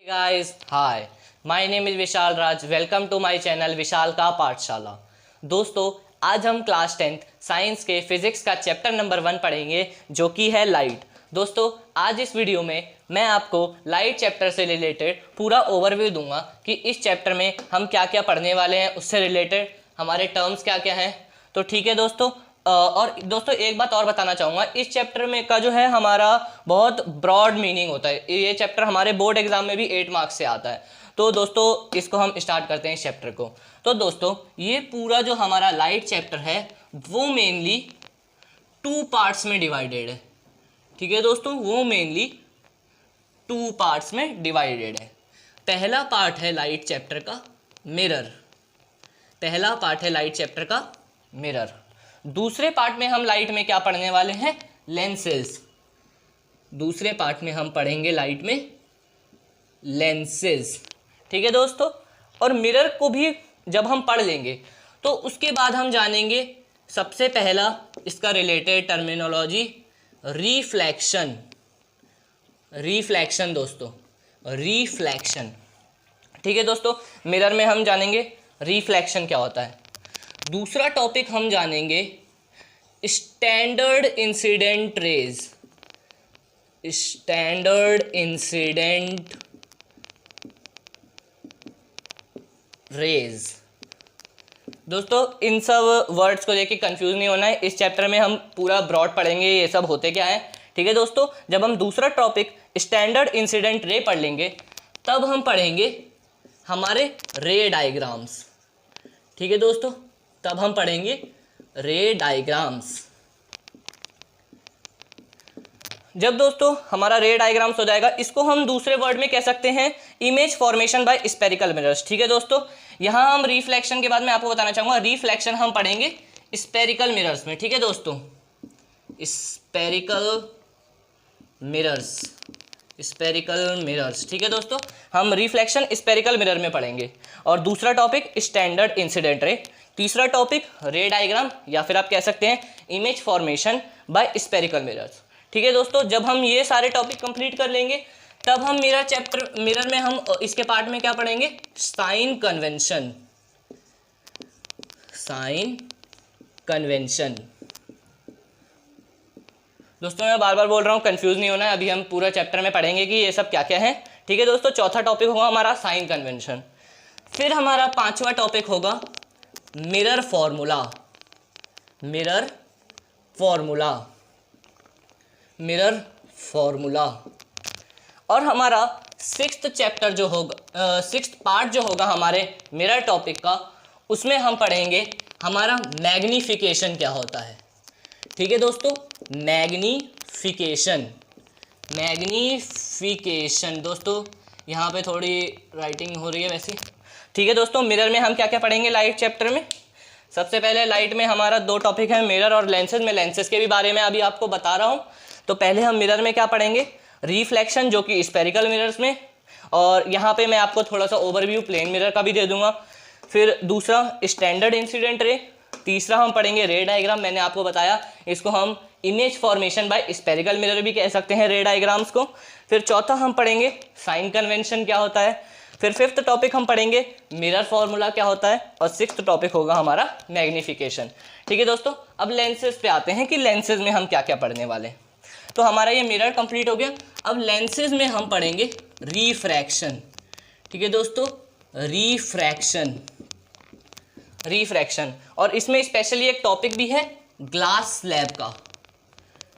Guys, hi. My name is Vishal Raj. Welcome to my channel Vishal का पाठशाला. दोस्तों, आज हम क्लास 10th साइंस के फिजिक्स का चैप्टर नंबर 1 पढ़ेंगे जो कि है लाइट. दोस्तों, आज इस वीडियो में मैं आपको लाइट चैप्टर से रिलेटेड पूरा ओवरव्यू दूंगा कि इस चैप्टर में हम क्या क्या पढ़ने वाले हैं, उससे रिलेटेड हमारे टर्म्स क्या क्या हैं. तो ठीक है दोस्तों. और दोस्तों एक बात और बताना चाहूँगा, इस चैप्टर में का जो है हमारा बहुत ब्रॉड मीनिंग होता है. ये चैप्टर हमारे बोर्ड एग्जाम में भी 8 मार्क्स से आता है. तो दोस्तों इसको हम स्टार्ट करते हैं इस चैप्टर को. तो दोस्तों ये पूरा जो हमारा लाइट चैप्टर है वो मेनली 2 पार्ट्स में डिवाइडेड है. ठीक है दोस्तों, वो मेनली 2 पार्ट्स में डिवाइडेड है. पहला पार्ट है लाइट चैप्टर का मिरर. पहला पार्ट है लाइट चैप्टर का मिरर. दूसरे पार्ट में हम लाइट में क्या पढ़ने वाले हैं? लेंसेज. दूसरे पार्ट में हम पढ़ेंगे लाइट में लेंसेज. ठीक है दोस्तों. और मिरर को भी जब हम पढ़ लेंगे तो उसके बाद हम जानेंगे सबसे पहला इसका रिलेटेड टर्मिनोलॉजी रिफ्लेक्शन. रिफ्लेक्शन दोस्तों, रिफ्लेक्शन. ठीक है दोस्तों, मिरर में हम जानेंगे रिफ्लेक्शन क्या होता है. दूसरा टॉपिक हम जानेंगे standard incident raise. Standard incident raise. दोस्तों इन सब वर्ड्स को लेके कंफ्यूज नहीं होना है. इस चैप्टर में हम पूरा ब्रॉड पढ़ेंगे ये सब होते क्या है. ठीक है दोस्तों, जब हम दूसरा टॉपिक स्टैंडर्ड इंसिडेंट रे पढ़ लेंगे तब हम पढ़ेंगे हमारे रे डायग्राम्स. ठीक है दोस्तों, तब हम पढ़ेंगे रे डायग्राम्स. जब दोस्तों हमारा रे डायग्राम्स हो जाएगा, इसको हम दूसरे वर्ड में कह सकते हैं image formation bye spherical mirrors. ठीक है दोस्तों, यहां हम रिफ्लेक्शन के बाद मैं आपको बताना चाहूंगा रिफ्लेक्शन हम पढ़ेंगे स्पेरिकल मिरर्स में. ठीक है दोस्तों, स्पेरिकल मिरर्स. Spherical mirrors. ठीक है दोस्तों, हम रिफ्लेक्शन स्पेरिकल मिरर में पढ़ेंगे. और दूसरा टॉपिक स्टैंडर्ड इंसिडेंट रे. तीसरा टॉपिक रे डायग्राम या फिर आप कह सकते हैं image formation bye spherical mirrors. ठीक है दोस्तों, जब हम ये सारे टॉपिक कंप्लीट कर लेंगे तब हम मिरर में हम इसके पार्ट में क्या पढ़ेंगे? Sign convention. Sign convention. दोस्तों मैं बार बार बोल रहा हूँ, कंफ्यूज नहीं होना है. अभी हम पूरा चैप्टर में पढ़ेंगे कि ये सब क्या क्या है. ठीक है दोस्तों, चौथा टॉपिक होगा हमारा साइन कन्वेंशन. फिर हमारा पांचवा टॉपिक होगा mirror formula. Mirror formula. Mirror formula. और हमारा सिक्स्थ चैप्टर जो होगा, सिक्स्थ पार्ट जो होगा हमारे मिरर टॉपिक का, उसमें हम पढ़ेंगे हमारा मैग्नीफिकेशन क्या होता है. ठीक है दोस्तों, मैग्नीफिकेशन. मैग्नीफिकेशन. दोस्तों यहाँ पे थोड़ी राइटिंग हो रही है वैसे. ठीक है दोस्तों, मिरर में हम क्या क्या पढ़ेंगे लाइट चैप्टर में? सबसे पहले लाइट में हमारा 2 टॉपिक है, मिरर और लेंसेज. में लेंसेज के भी बारे में अभी आपको बता रहा हूँ. तो पहले हम मिरर में क्या पढ़ेंगे? रिफ्लेक्शन, जो कि स्पेरिकल मिरर्स में. और यहाँ पे मैं आपको थोड़ा सा ओवरव्यू प्लेन मिरर का भी दे दूंगा. फिर दूसरा स्टैंडर्ड इंसिडेंट रे. तीसरा हम पढ़ेंगे रे डायग्राम. मैंने आपको बताया इसको हम image formation bye spherical mirror भी कह सकते हैं रे डायग्राम्स को. फिर चौथा हम पढ़ेंगे साइन कन्वेंशन क्या होता है. फिर फिफ्थ टॉपिक हम पढ़ेंगे मिरर फॉर्मूला क्या होता है. और सिक्स्थ टॉपिक होगा हमारा मैग्नीफिकेशन. ठीक है दोस्तों, अब लेंसेज पे आते हैं कि लेंसेज में हम क्या क्या पढ़ने वाले. तो हमारा ये मिरर कंप्लीट हो गया. अब लेंसेज में हम पढ़ेंगे रिफ्रैक्शन. ठीक है दोस्तों, रिफ्रैक्शन. रिफ्रैक्शन. और इसमें स्पेशली एक टॉपिक भी है ग्लास स्लैब का.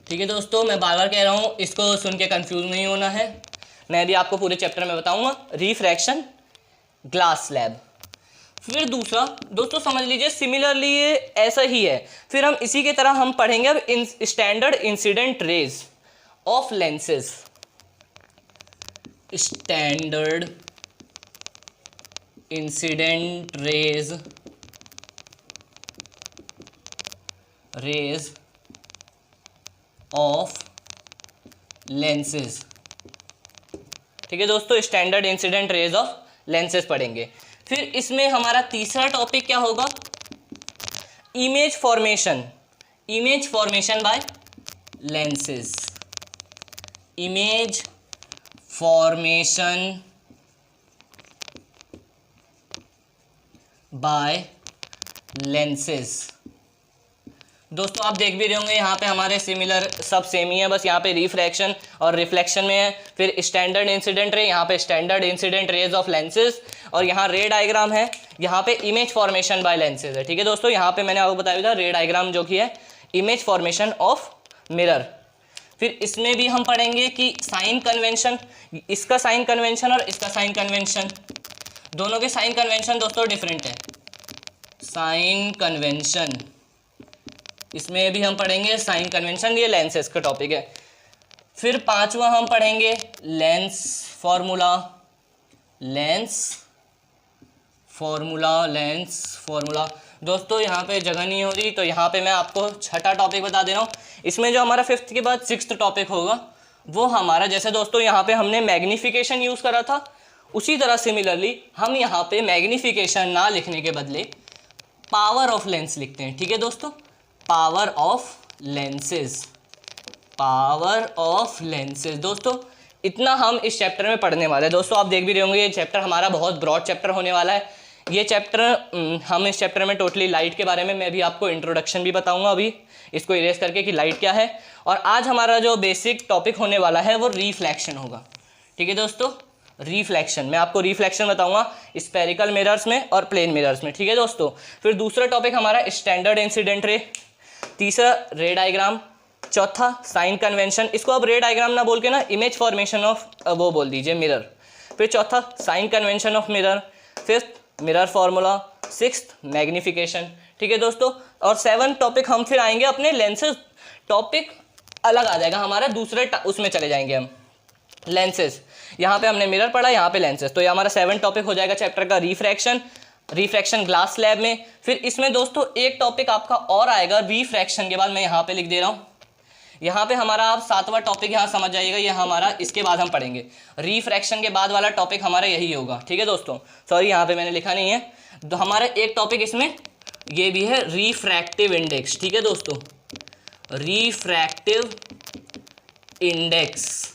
ठीक है दोस्तों, मैं बार बार कह रहा हूँ, इसको सुन के कंफ्यूज नहीं होना है. मैं भी आपको पूरे चैप्टर में बताऊंगा रिफ्रैक्शन, ग्लास स्लैब. फिर दूसरा दोस्तों समझ लीजिए सिमिलरली ये ऐसा ही है. फिर हम इसी की तरह हम पढ़ेंगे अब standard incident rays of lenses. Standard incident rays of lenses. ठीक है दोस्तों, standard incident rays of lenses पढ़ेंगे. फिर इसमें हमारा तीसरा टॉपिक क्या होगा? Image formation. Image formation by lenses. Image formation by lenses. दोस्तों आप देख भी रहे होंगे यहाँ पे हमारे सिमिलर सब सेम ही है, बस यहाँ पे रिफ्रैक्शन और रिफ्लेक्शन में है। फिर स्टैंडर्ड इंसिडेंट रे, यहाँ पे standard incident rays of lenses, और यहाँ रे डायग्राम है, यहाँ पे इमेज फॉर्मेशन बाय लेंसेज है। ठीक है दोस्तों, यहाँ पे मैंने आपको बताया था रे डायग्राम जो कि है इमेज फॉर्मेशन ऑफ मिरर। फिर इसमें भी हम पढ़ेंगे कि साइन कन्वेंशन, इसका साइन कन्वेंशन और इसका साइन कन्वेंशन, दोनों के साइन कन्वेंशन दोस्तों डिफरेंट है। साइन कन्वेंशन, इसमें भी हम पढ़ेंगे साइन कन्वेंशन, ये लेंसेज का टॉपिक है। फिर पांचवा हम पढ़ेंगे लेंस फॉर्मूला, लेंस फॉर्मूला। दोस्तों यहाँ पे जगह नहीं हो रही, तो यहाँ पे मैं आपको छठा टॉपिक बता दे रहा हूँ। इसमें जो हमारा फिफ्थ के बाद सिक्स्थ टॉपिक होगा वो हमारा, जैसे दोस्तों यहाँ पे हमने मैग्नीफिकेशन यूज़ करा था, उसी तरह सिमिलरली हम यहाँ पे मैग्नीफिकेशन ना लिखने के बदले पावर ऑफ लेंस लिखते हैं। ठीक है दोस्तों, power of lenses, power of lenses. दोस्तों इतना हम इस चैप्टर में पढ़ने वाले हैं। दोस्तों आप देख भी रहे होंगे ये चैप्टर हमारा बहुत ब्रॉड चैप्टर होने वाला है। ये चैप्टर हम इस चैप्टर में टोटली लाइट के बारे में मैं भी आपको इंट्रोडक्शन भी बताऊंगा अभी इसको इरेज करके कि लाइट क्या है। और आज हमारा जो बेसिक टॉपिक होने वाला है वो रिफ्लेक्शन होगा। ठीक है दोस्तों, रिफ्लेक्शन, मैं आपको रिफ्लेक्शन बताऊंगा स्फेरिकल मिरर्स में और प्लेन मिरर्स में। ठीक है दोस्तों, फिर दूसरा टॉपिक हमारा स्टैंडर्ड इंसिडेंट रे, तीसरा रे डायग्राम, चौथा साइन कन्वेंशन, इसको अब रे डायग्राम ना बोल के ना इमेज फॉर्मेशन ऑफ वो बोल दीजिए मिरर। फिर चौथा sign convention of mirror, fifth mirror formula, sixth magnification. ठीक है दोस्तों, और सेवन टॉपिक हम फिर आएंगे अपने लेंसेज टॉपिक अलग आ जाएगा हमारा, दूसरे उसमें चले जाएंगे हम लेंसेज। यहाँ पे हमने मिरर पढ़ा, यहाँ पे लेंसेज, तो ये हमारा 7 टॉपिक हो जाएगा चैप्टर का रिफ्रैक्शन ग्लास स्लैब में। फिर इसमें दोस्तों एक टॉपिक आपका और आएगा रिफ्रैक्शन के बाद, मैं यहाँ पे लिख दे रहा हूँ। यहाँ पे हमारा आप 7वां टॉपिक यहाँ समझ जाइएगा, ये हमारा इसके बाद हम पढ़ेंगे। रिफ्रैक्शन के बाद वाला टॉपिक हमारा यही होगा। ठीक है दोस्तों, सॉरी यहाँ पे मैंने लिखा नहीं है। तो हमारा एक टॉपिक इसमें ये भी है रिफ्रैक्टिव इंडेक्स। ठीक है दोस्तों, रिफ्रैक्टिव इंडेक्स।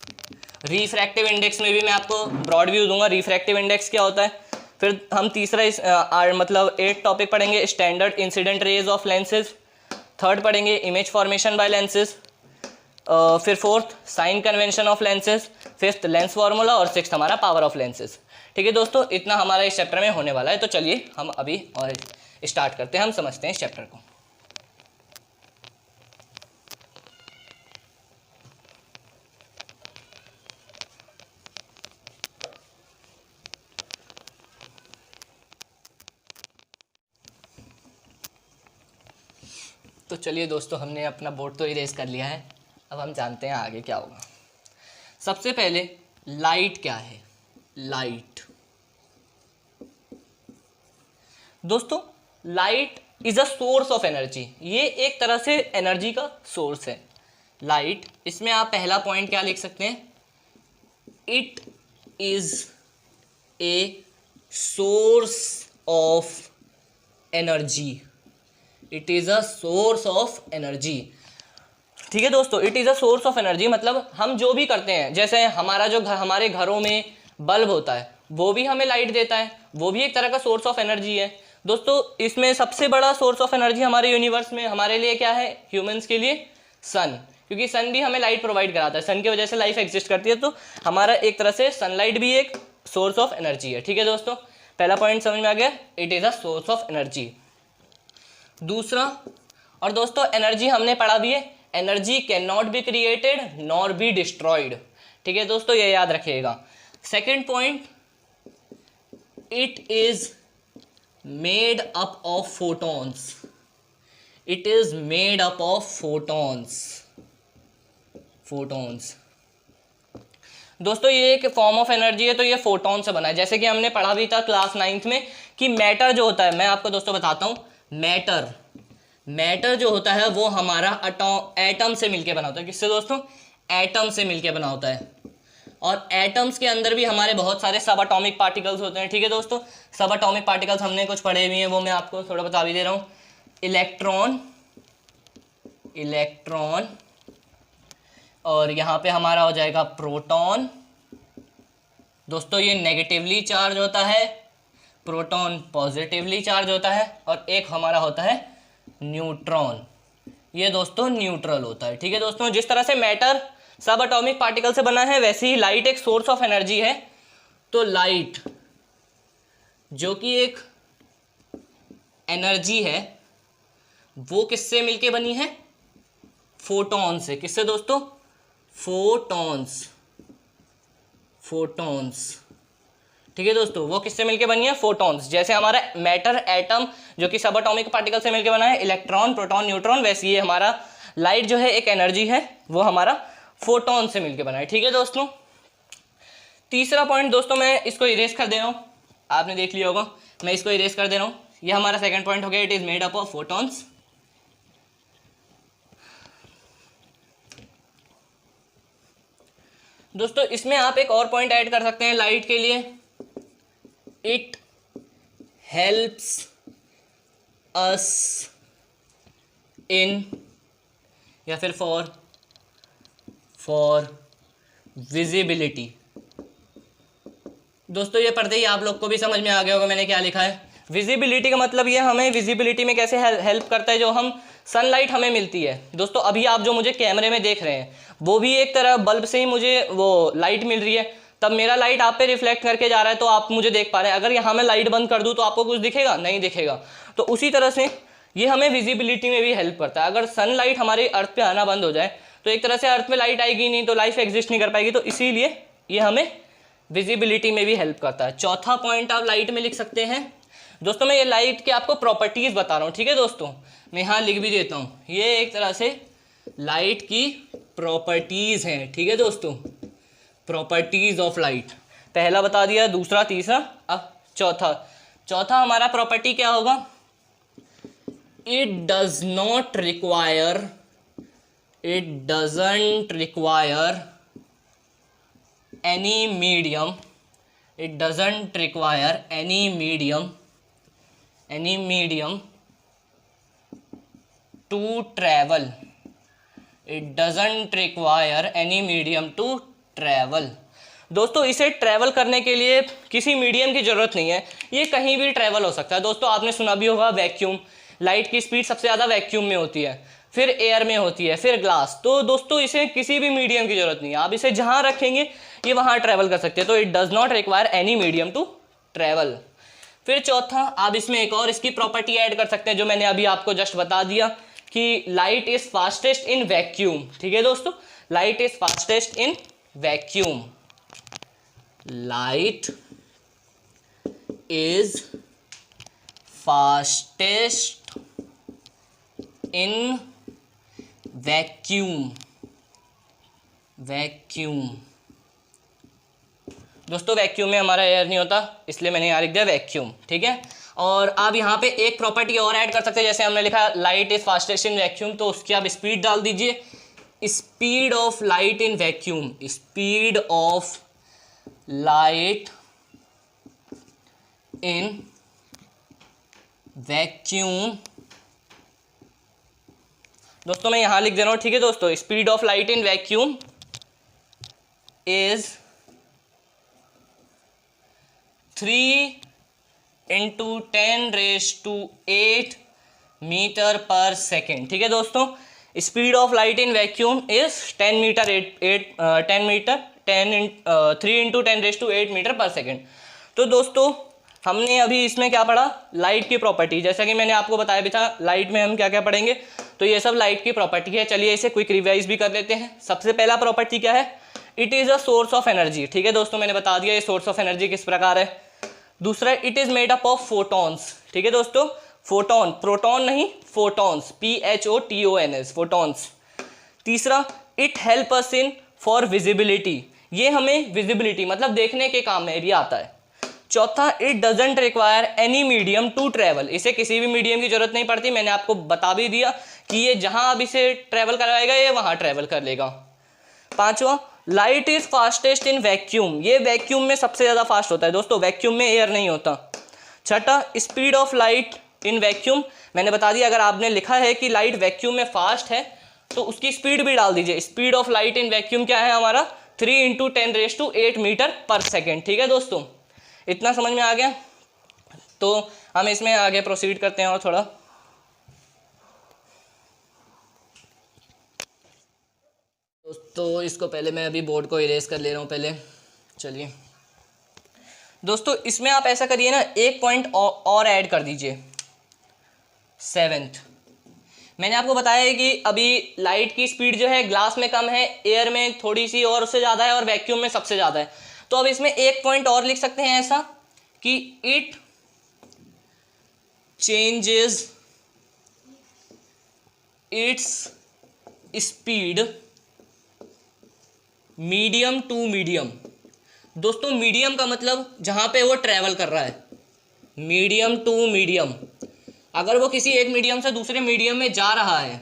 रिफ्रैक्टिव इंडेक्स में भी मैं आपको ब्रॉड व्यू दूंगा रिफ्रैक्टिव इंडेक्स क्या होता है। फिर हम तीसरा मतलब 8 टॉपिक पढ़ेंगे standard incident rays of lenses, third पढ़ेंगे इमेज फॉर्मेशन बाय लेंसेज, फिर fourth sign convention of lenses, fifth lens formula और सिक्स्थ हमारा पावर ऑफ लेंसेज। ठीक है दोस्तों, इतना हमारा इस चैप्टर में होने वाला है। तो चलिए हम अभी और स्टार्ट करते हैं, हम समझते हैं इस चैप्टर को। तो चलिए दोस्तों, हमने अपना बोर्ड तो इरेज कर लिया है, अब हम जानते हैं आगे क्या होगा। सबसे पहले लाइट क्या है। लाइट दोस्तों, light is a source of energy, ये एक तरह से एनर्जी का सोर्स है लाइट। इसमें आप पहला पॉइंट क्या लिख सकते हैं, it is a source of energy, it is a source of energy. ठीक है दोस्तों, it is a source of energy मतलब हम जो भी करते हैं, जैसे हमारा जो हमारे घरों में बल्ब होता है वो भी हमें लाइट देता है, वो भी एक तरह का सोर्स ऑफ एनर्जी है। दोस्तों इसमें सबसे बड़ा सोर्स ऑफ एनर्जी हमारे यूनिवर्स में हमारे लिए क्या है, ह्यूमंस के लिए सन, क्योंकि सन भी हमें लाइट प्रोवाइड कराता है, सन की वजह से लाइफ एग्जिस्ट करती है। तो हमारा एक तरह से सनलाइट भी एक सोर्स ऑफ एनर्जी है। ठीक है दोस्तों, पहला पॉइंट समझ में आ गया, it is a source of energy. दूसरा, और दोस्तों एनर्जी हमने पढ़ा भी है, energy can not be created nor be destroyed. ठीक है दोस्तों, ये याद रखिएगा। Second point, it is made up of photons, it is made up of photons. दोस्तों ये एक फॉर्म ऑफ एनर्जी है, तो ये फोटॉन से बना है। जैसे कि हमने पढ़ा भी था क्लास 9th में कि मैटर जो होता है, मैं आपको दोस्तों बताता हूँ, मैटर जो होता है वो हमारा एटम से मिलके बना होता है। किससे दोस्तों, एटम से मिलके बना होता है। और एटम्स के अंदर भी हमारे बहुत सारे सब एटॉमिक पार्टिकल्स होते हैं। ठीक है दोस्तों, सब एटॉमिक पार्टिकल्स हमने कुछ पढ़े हुए हैं, वो मैं आपको थोड़ा बता भी दे रहा हूँ। इलेक्ट्रॉन, और यहाँ पे हमारा हो जाएगा प्रोटॉन। दोस्तों ये नेगेटिवली चार्ज होता है, प्रोटॉन पॉजिटिवली चार्ज होता है और एक हमारा होता है न्यूट्रॉन, ये दोस्तों न्यूट्रल होता है। ठीक है दोस्तों, जिस तरह से मैटर सब एटॉमिक पार्टिकल से बना है वैसे ही लाइट एक सोर्स ऑफ एनर्जी है। तो लाइट जो कि एक एनर्जी है वो किससे मिलके बनी है? फोटॉन से। किससे दोस्तों? फोटॉन्स। ठीक है दोस्तों, वो किससे मिलके बनी है? फोटॉन्स। जैसे हमारा मैटर एटम जो कि सब एटॉमिक पार्टिकल से मिलके बना है, इलेक्ट्रॉन प्रोटॉन न्यूट्रॉन, वैसे ये हमारा लाइट जो है एक एनर्जी है, वो हमारा फोटॉन से मिलके बना है। ठीक है दोस्तों, तीसरा पॉइंट दोस्तों मैं इसको इरेज कर दे रहा हूँ, आपने देख लिया होगा, मैं इसको इरेज कर दे रहा हूँ। ये हमारा सेकंड पॉइंट हो गया, it is made up of photons. दोस्तों इसमें आप एक और पॉइंट ऐड कर सकते हैं लाइट के लिए, इट हेल्प्स अस इन, या फिर फॉर विजिबिलिटी। दोस्तों ये पढ़ते ही आप लोग को भी समझ में आ गया होगा मैंने क्या लिखा है। विजिबिलिटी का मतलब ये हमें विजिबिलिटी में कैसे हेल्प करता है, जो हम सनलाइट हमें मिलती है। दोस्तों अभी आप जो मुझे कैमरे में देख रहे हैं वो भी एक तरह बल्ब से ही मुझे वो लाइट मिल रही है, तब मेरा लाइट आप पे रिफ्लेक्ट करके जा रहा है तो आप मुझे देख पा रहे हैं। अगर यहाँ मैं लाइट बंद कर दूँ तो आपको कुछ दिखेगा? नहीं दिखेगा। तो उसी तरह से ये हमें विजिबिलिटी में भी हेल्प करता है। अगर सनलाइट हमारे अर्थ पे आना बंद हो जाए तो एक तरह से अर्थ पे लाइट आएगी नहीं, तो लाइफ एग्जिस्ट नहीं कर पाएगी। तो इसीलिए ये हमें विजिबिलिटी में भी हेल्प करता है। चौथा पॉइंट आप लाइट में लिख सकते हैं। दोस्तों मैं ये लाइट के आपको प्रॉपर्टीज बता रहा हूँ, ठीक है दोस्तों, मैं यहाँ लिख भी देता हूँ। ये एक तरह से लाइट की प्रॉपर्टीज हैं, ठीक है दोस्तों, प्रॉपर्टीज ऑफ लाइट। पहला बता दिया, दूसरा, तीसरा, अब चौथा हमारा प्रॉपर्टी क्या होगा? It doesn't require any medium to travel. दोस्तों इसे ट्रैवल करने के लिए किसी मीडियम की जरूरत नहीं है, ये कहीं भी ट्रैवल हो सकता है। दोस्तों आपने सुना भी होगा वैक्यूम, लाइट की स्पीड सबसे ज़्यादा वैक्यूम में होती है, फिर एयर में होती है, फिर ग्लास। तो दोस्तों इसे किसी भी मीडियम की जरूरत नहीं है, आप इसे जहाँ रखेंगे ये वहाँ ट्रैवल कर सकते हैं। तो it does not require any medium to travel. फिर चौथा आप इसमें एक और इसकी प्रॉपर्टी ऐड कर सकते हैं जो मैंने अभी आपको जस्ट बता दिया कि light is fastest in vacuum. ठीक है दोस्तों, light is fastest in vacuum. Light is fastest in vacuum. दोस्तों वैक्यूम में हमारा एयर नहीं होता, इसलिए मैंने यहाँ लिख दिया वैक्यूम। ठीक है, और आप यहाँ पे एक प्रॉपर्टी और ऐड कर सकते हैं। जैसे हमने लिखा light is fastest in vacuum, तो उसकी आप स्पीड डाल दीजिए, speed of light in vacuum. Speed of light in vacuum. दोस्तों मैं यहाँ लिख दे रहा हूँ, ठीक है दोस्तों, speed of light in vacuum is 3 × 10⁸ metre per second. ठीक है दोस्तों, speed of light in vacuum is 3 × 10⁸ metre per second. तो दोस्तों हमने अभी इसमें क्या पढ़ा? लाइट की प्रॉपर्टी। जैसा कि मैंने आपको बताया भी था लाइट में हम क्या क्या पढ़ेंगे, तो ये सब लाइट की प्रॉपर्टी है। चलिए इसे क्विक रिवाइज भी कर लेते हैं। सबसे पहला प्रॉपर्टी क्या है? It is a source of energy. ठीक है दोस्तों, मैंने बता दिया ये सोर्स ऑफ एनर्जी किस प्रकार है। दूसरा, it is made up of photons. ठीक है दोस्तों, फोटॉन, प्रोटॉन नहीं, फोटॉन्स, PHOTONS, फोटॉन्स। तीसरा, it help us in for visibility. ये हमें विजिबिलिटी मतलब देखने के काम में भी आता है। चौथा, it doesn't require any medium to travel. इसे किसी भी मीडियम की जरूरत नहीं पड़ती, मैंने आपको बता भी दिया कि ये जहां अब इसे ट्रैवल करवाएगा ये वहां ट्रैवल कर लेगा। पांचवा, light is fastest in vacuum. ये वैक्यूम में सबसे ज़्यादा फास्ट होता है दोस्तों, वैक्यूम में एयर नहीं होता। छठा, speed of light in vacuum. मैंने बता दिया अगर आपने लिखा है कि लाइट वैक्यूम में फास्ट है तो उसकी स्पीड भी डाल दीजिए। Speed of light in vacuum क्या है हमारा? 3 × 10⁸ मीटर पर सेकेंड। ठीक है दोस्तों, इतना समझ में आ गया। तो हम इसमें आगे प्रोसीड करते हैं और थोड़ा। दोस्तों इसको पहले मैं अभी बोर्ड को इरेज कर ले रहा हूँ पहले। चलिए दोस्तों, इसमें आप ऐसा करिए ना, एक पॉइंट और ऐड कर दीजिए, 7th। मैंने आपको बताया है कि अभी लाइट की स्पीड जो है ग्लास में कम है, एयर में थोड़ी सी और उससे ज़्यादा है, और वैक्यूम में सबसे ज़्यादा है। तो अब इसमें एक पॉइंट और लिख सकते हैं ऐसा कि it changes its speed medium to medium. दोस्तों मीडियम का मतलब जहाँ पे वो ट्रैवल कर रहा है, मीडियम टू मीडियम। अगर वो किसी एक मीडियम से दूसरे मीडियम में जा रहा है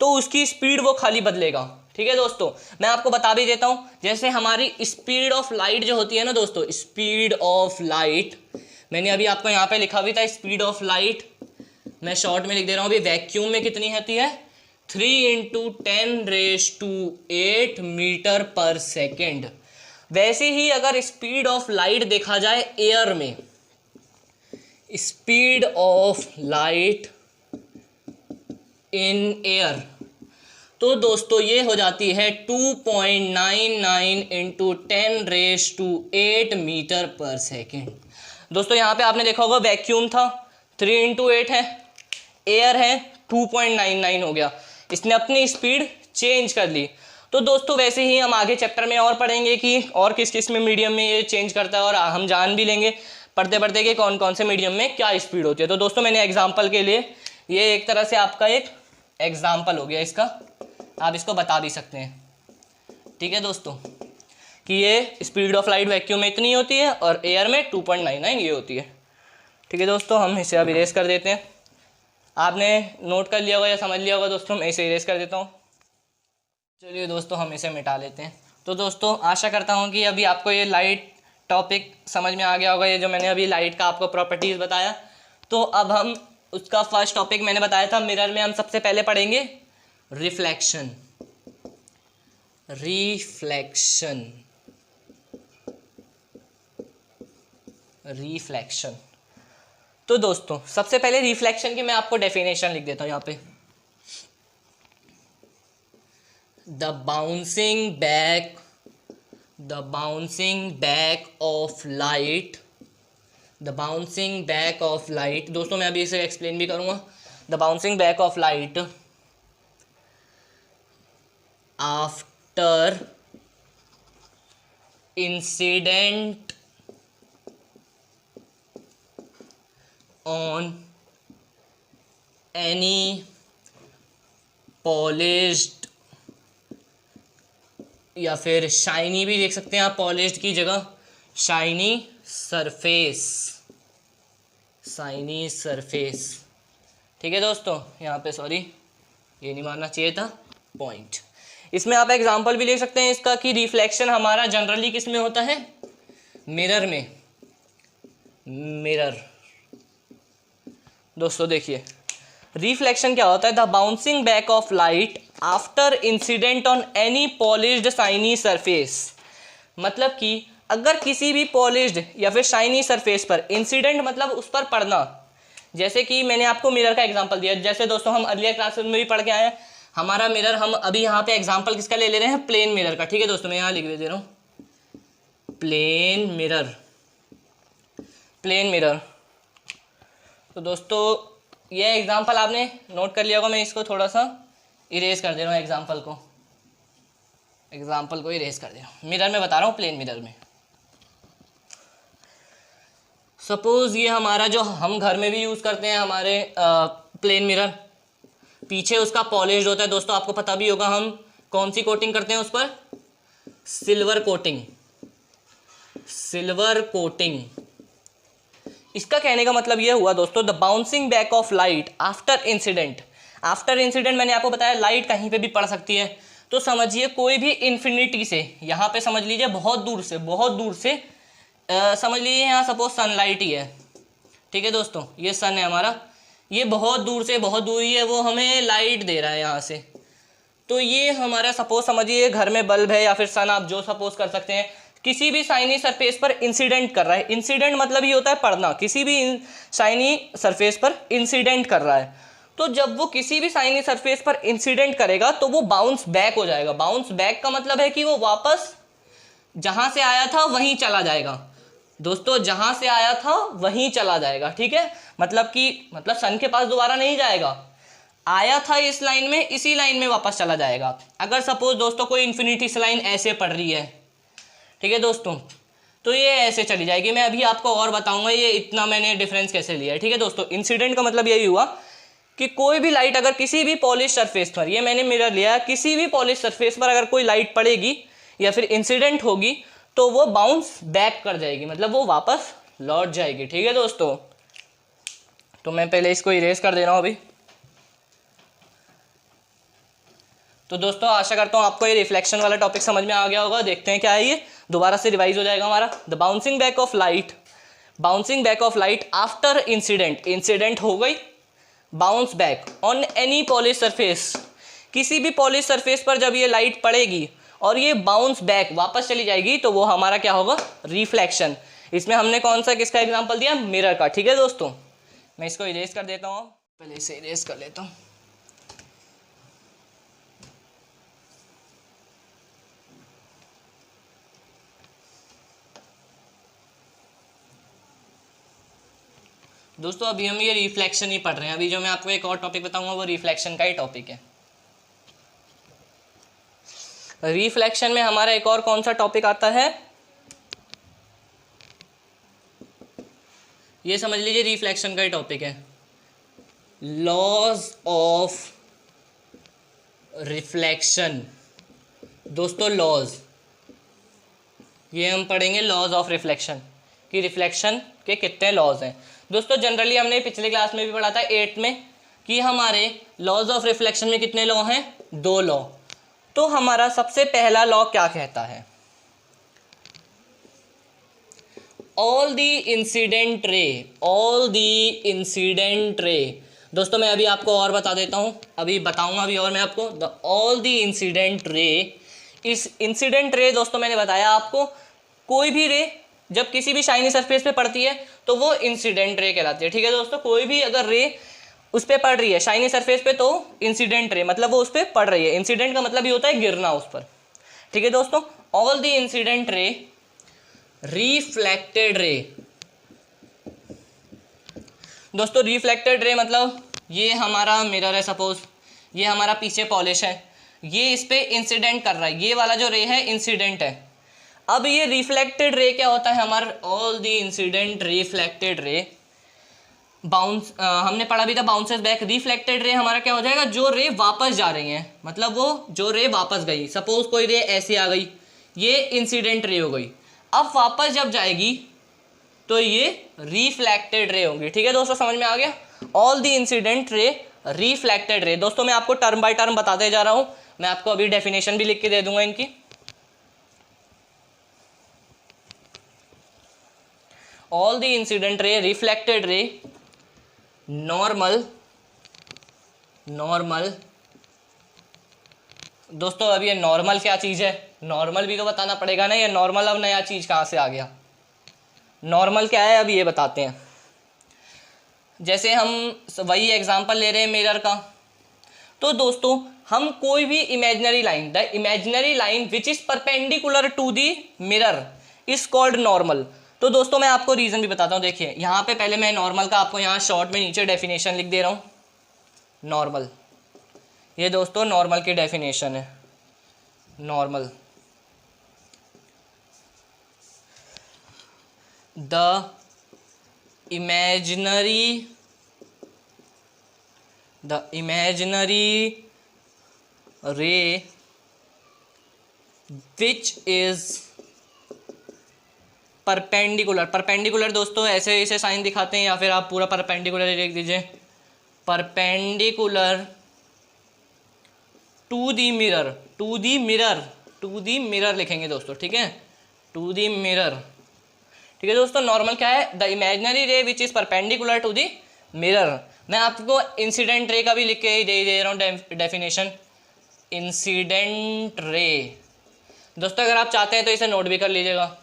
तो उसकी स्पीड वो खाली बदलेगा। ठीक है दोस्तों, मैं आपको बता भी देता हूँ, जैसे हमारी स्पीड ऑफ लाइट जो होती है ना दोस्तों, स्पीड ऑफ लाइट, मैंने अभी आपको यहाँ पे लिखा भी था स्पीड ऑफ लाइट, मैं शॉर्ट में लिख दे रहा हूँ अभी। वैक्यूम में कितनी होती है, 3 × 10⁸ मीटर पर सेकेंड। वैसे ही अगर स्पीड ऑफ लाइट देखा जाए एयर में, speed of light in air, तो दोस्तों ये हो जाती है 2.99 × 10⁸ मीटर पर सेकेंड। दोस्तों यहाँ पे आपने देखा होगा वैक्यूम था 3 × 8 है, एयर है 2.99 हो गया, इसने अपनी स्पीड चेंज कर ली। तो दोस्तों वैसे ही हम आगे चैप्टर में और पढ़ेंगे कि और किस किस में मीडियम में ये चेंज करता है, और हम जान भी लेंगे पढ़ते पढ़ते कि कौन कौन से मीडियम में क्या स्पीड होती है। तो दोस्तों मैंने एग्जाम्पल के लिए, ये एक तरह से आपका एक एग्जाम्पल हो गया इसका, आप इसको बता भी सकते हैं। ठीक है दोस्तों, कि ये स्पीड ऑफ लाइट वैक्यूम में इतनी होती है और एयर में 2.99 ये होती है। ठीक है दोस्तों, हम इसे अब इरेज कर देते हैं। आपने नोट कर लिया होगा या समझ लिया होगा दोस्तों, मैं इसे इरेज कर देता हूँ। चलिए दोस्तों हम इसे मिटा लेते हैं। तो दोस्तों आशा करता हूँ कि अभी आपको ये लाइट टॉपिक समझ में आ गया होगा, ये जो मैंने अभी लाइट का आपको प्रॉपर्टीज़ बताया। तो अब हम उसका फर्स्ट टॉपिक मैंने बताया था मिरर में, हम सबसे पहले पढ़ेंगे रिफ्लेक्शन। रिफ्लेक्शन रिफ्लेक्शन तो दोस्तों सबसे पहले रिफ्लेक्शन की मैं आपको डेफिनेशन लिख देता हूँ यहाँ पे। The bouncing back of light, the bouncing back of light, दोस्तों मैं अभी इसे एक्सप्लेन भी करूँगा। The bouncing back of light after incident on any polished, या फिर शाइनी भी देख सकते हैं आप, पॉलिश्ड की जगह शाइनी सरफेस। ठीक है दोस्तों, यहाँ पे सॉरी ये नहीं मारना चाहिए था पॉइंट। इसमें आप एग्जांपल भी ले सकते हैं इसका कि रिफ्लेक्शन हमारा जनरली किस में होता है, मिरर में। मिरर दोस्तों देखिए रिफ्लेक्शन क्या होता है, the bouncing back of light after incident on any polished shiny surface. मतलब कि अगर किसी भी पॉलिश्ड या फिर शाइनी सरफेस पर इंसिडेंट मतलब उस पर पड़ना, जैसे कि मैंने आपको मिरर का एग्जांपल दिया, जैसे दोस्तों हम अर्लियर क्लास में भी पढ़ के आए हैं, हमारा मिरर, हम अभी यहाँ पे एग्जांपल किसका ले रहे हैं, प्लेन मिरर का। ठीक है दोस्तों, मैं यहाँ लिख दे रहा हूँ प्लेन मिरर। तो दोस्तों ये एग्जांपल आपने नोट कर लिया होगा, मैं इसको थोड़ा सा इरेज कर दे रहा हूँ, एग्जांपल को इरेज कर दे रहा हूँ। मिरर में बता रहा हूँ, प्लेन मिरर में। सपोज ये हमारा जो हम घर में भी यूज़ करते हैं हमारे प्लेन मिरर, पीछे उसका पॉलिश्ड होता है। दोस्तों आपको पता भी होगा हम कौन सी कोटिंग करते हैं उस पर, सिल्वर कोटिंग। इसका कहने का मतलब ये हुआ दोस्तों, the bouncing back of light after incident मैंने आपको बताया लाइट कहीं पे भी पड़ सकती है। तो समझिए कोई भी इन्फिनिटी से, यहाँ पे समझ लीजिए बहुत दूर से समझ लीजिए यहाँ सपोज सनलाइट ही है। ठीक है दोस्तों, ये सन है हमारा, ये बहुत दूर ही है, वो हमें लाइट दे रहा है यहाँ से। तो ये हमारा सपोज समझिए घर में बल्ब है या फिर सन, आप जो सपोज कर सकते हैं, किसी भी शाइनी सरफेस पर इंसिडेंट कर रहा है, इंसिडेंट मतलब ये होता है पड़ना, किसी भी शाइनी सरफेस पर इंसिडेंट कर रहा है, तो जब वो किसी भी शाइनी सरफेस पर इंसिडेंट करेगा तो वो बाउंस बैक हो जाएगा। बाउंस बैक का मतलब है कि वो वापस जहां से आया था वहीं चला जाएगा दोस्तों, जहां से आया था वहीं चला जाएगा, ठीक है। मतलब कि मतलब सन के पास दोबारा नहीं जाएगा, आया था इस लाइन में, इसी लाइन में वापस चला जाएगा। अगर सपोज दोस्तों कोई इन्फिनिटी से लाइन ऐसे पड़ रही है, ठीक है दोस्तों, तो ये ऐसे चली जाएगी। मैं अभी आपको और बताऊंगा ये इतना मैंने डिफरेंस कैसे लिया है, ठीक है दोस्तों। इंसिडेंट का मतलब यही हुआ कि कोई भी लाइट अगर किसी भी पॉलिश सरफेस पर, ये मैंने मिरर लिया, किसी भी पॉलिश सरफेस पर अगर कोई लाइट पड़ेगी या फिर इंसिडेंट होगी तो वो बाउंस बैक कर जाएगी, मतलब वो वापस लौट जाएगी, ठीक है दोस्तों। तो मैं पहले इसको इरेज कर दे रहा हूँ अभी। तो दोस्तों आशा करता हूँ आपको ये रिफ्लेक्शन वाला टॉपिक समझ में आ गया होगा। देखते हैं क्या है ये, दोबारा से रिवाइज हो जाएगा हमारा। The bouncing back of light, bouncing back of light after incident, incident हो गई, bounce back on any polish surface, किसी भी पॉलिश सरफेस पर जब ये लाइट पड़ेगी और ये बाउंस बैक वापस चली जाएगी तो वो हमारा क्या होगा, रिफ्लेक्शन। इसमें हमने कौन सा किसका एग्जांपल दिया, मिरर का, ठीक है दोस्तों। मैं इसको इरेज कर देता हूँ, पहले इसे इरेज कर लेता हूँ। दोस्तों अभी हम ये रिफ्लेक्शन ही पढ़ रहे हैं, अभी जो मैं आपको एक और टॉपिक बताऊंगा वो रिफ्लेक्शन का ही टॉपिक है। रिफ्लेक्शन में हमारा एक और कौन सा टॉपिक आता है, ये समझ लीजिए रिफ्लेक्शन का ही टॉपिक है, लॉज ऑफ रिफ्लेक्शन। दोस्तों लॉज, ये हम पढ़ेंगे लॉज ऑफ रिफ्लेक्शन, कि रिफ्लेक्शन के कितने लॉज हैं। दोस्तों जनरली हमने पिछले क्लास में भी पढ़ा था 8th में कि हमारे लॉज ऑफ रिफ्लेक्शन में कितने लॉ हैं, 2 लॉ। तो हमारा सबसे पहला लॉ क्या कहता है, all the incident ray, all the incident ray. दोस्तों मैं अभी आपको और बता देता हूं, अभी बताऊंगा अभी और मैं आपको, the all the incident ray, इस इंसिडेंट रे दोस्तों मैंने बताया आपको, कोई भी रे जब किसी भी शाइनी सरफेस पे पड़ती है तो वो इंसिडेंट रे कहलाती है, ठीक है दोस्तों। कोई भी अगर रे उस पर पड़ रही है शाइनी सरफेस पे तो इंसिडेंट रे, मतलब वो उस पर पड़ रही है, इंसिडेंट का मतलब ये होता है गिरना उस पर, ठीक है दोस्तों। All the incident ray, reflected रे। दोस्तों रिफ्लेक्टेड रे मतलब ये हमारा मिरर है, सपोज ये हमारा पीछे पॉलिश है, ये इस पे इंसिडेंट कर रहा है, ये वाला जो रे है इंसिडेंट है। अब ये रिफ्लेक्टेड रे क्या होता है हमारा, all the incident reflected ray, bounce हमने पढ़ा भी था बाउंसेस बैक। रिफ्लेक्टेड रे हमारा क्या हो जाएगा, जो रे वापस जा रही हैं, मतलब वो जो रे वापस गई, सपोज कोई रे ऐसे आ गई, ये इंसिडेंट रे हो गई, अब वापस जब जाएगी तो ये रिफ्लेक्टेड रे होगी, ठीक है दोस्तों, समझ में आ गया। All the incident ray, reflected रे। दोस्तों मैं आपको टर्म बाय टर्म बताते जा रहा हूं, मैं आपको अभी डेफिनेशन भी लिख के दे दूंगा इनकी। All the incident ray, reflected ray, normal, normal. दोस्तों अब ये नॉर्मल क्या चीज़ है, नॉर्मल भी तो बताना पड़ेगा ना, ये नॉर्मल अब नया चीज़ कहाँ से आ गया, नॉर्मल क्या है अभी ये बताते हैं। जैसे हम वही एग्जांपल ले रहे हैं मिरर का, तो दोस्तों हम कोई भी imaginary line, the imaginary line which is perpendicular to the mirror is called normal. तो दोस्तों मैं आपको रीज़न भी बताता हूँ, देखिए यहाँ पे पहले मैं नॉर्मल का आपको यहाँ शॉर्ट में नीचे डेफिनेशन लिख दे रहा हूँ। नॉर्मल, ये दोस्तों नॉर्मल की डेफिनेशन है, normal, the imaginary ray which is perpendicular. Perpendicular दोस्तों ऐसे इसे साइन दिखाते हैं, या फिर आप पूरा परपेंडिकुलर लिख दीजिए, perpendicular to the mirror, to the mirror, to the mirror लिखेंगे दोस्तों, ठीक है, टू दी मिरर, ठीक है दोस्तों। नॉर्मल क्या है, the imaginary ray which is perpendicular to the mirror. मैं आपको इंसिडेंट रे का भी लिख के ही दे रहा हूँ डेफिनेशन, इंसिडेंट रे। दोस्तों अगर आप चाहते हैं तो इसे नोट भी कर लीजिएगा।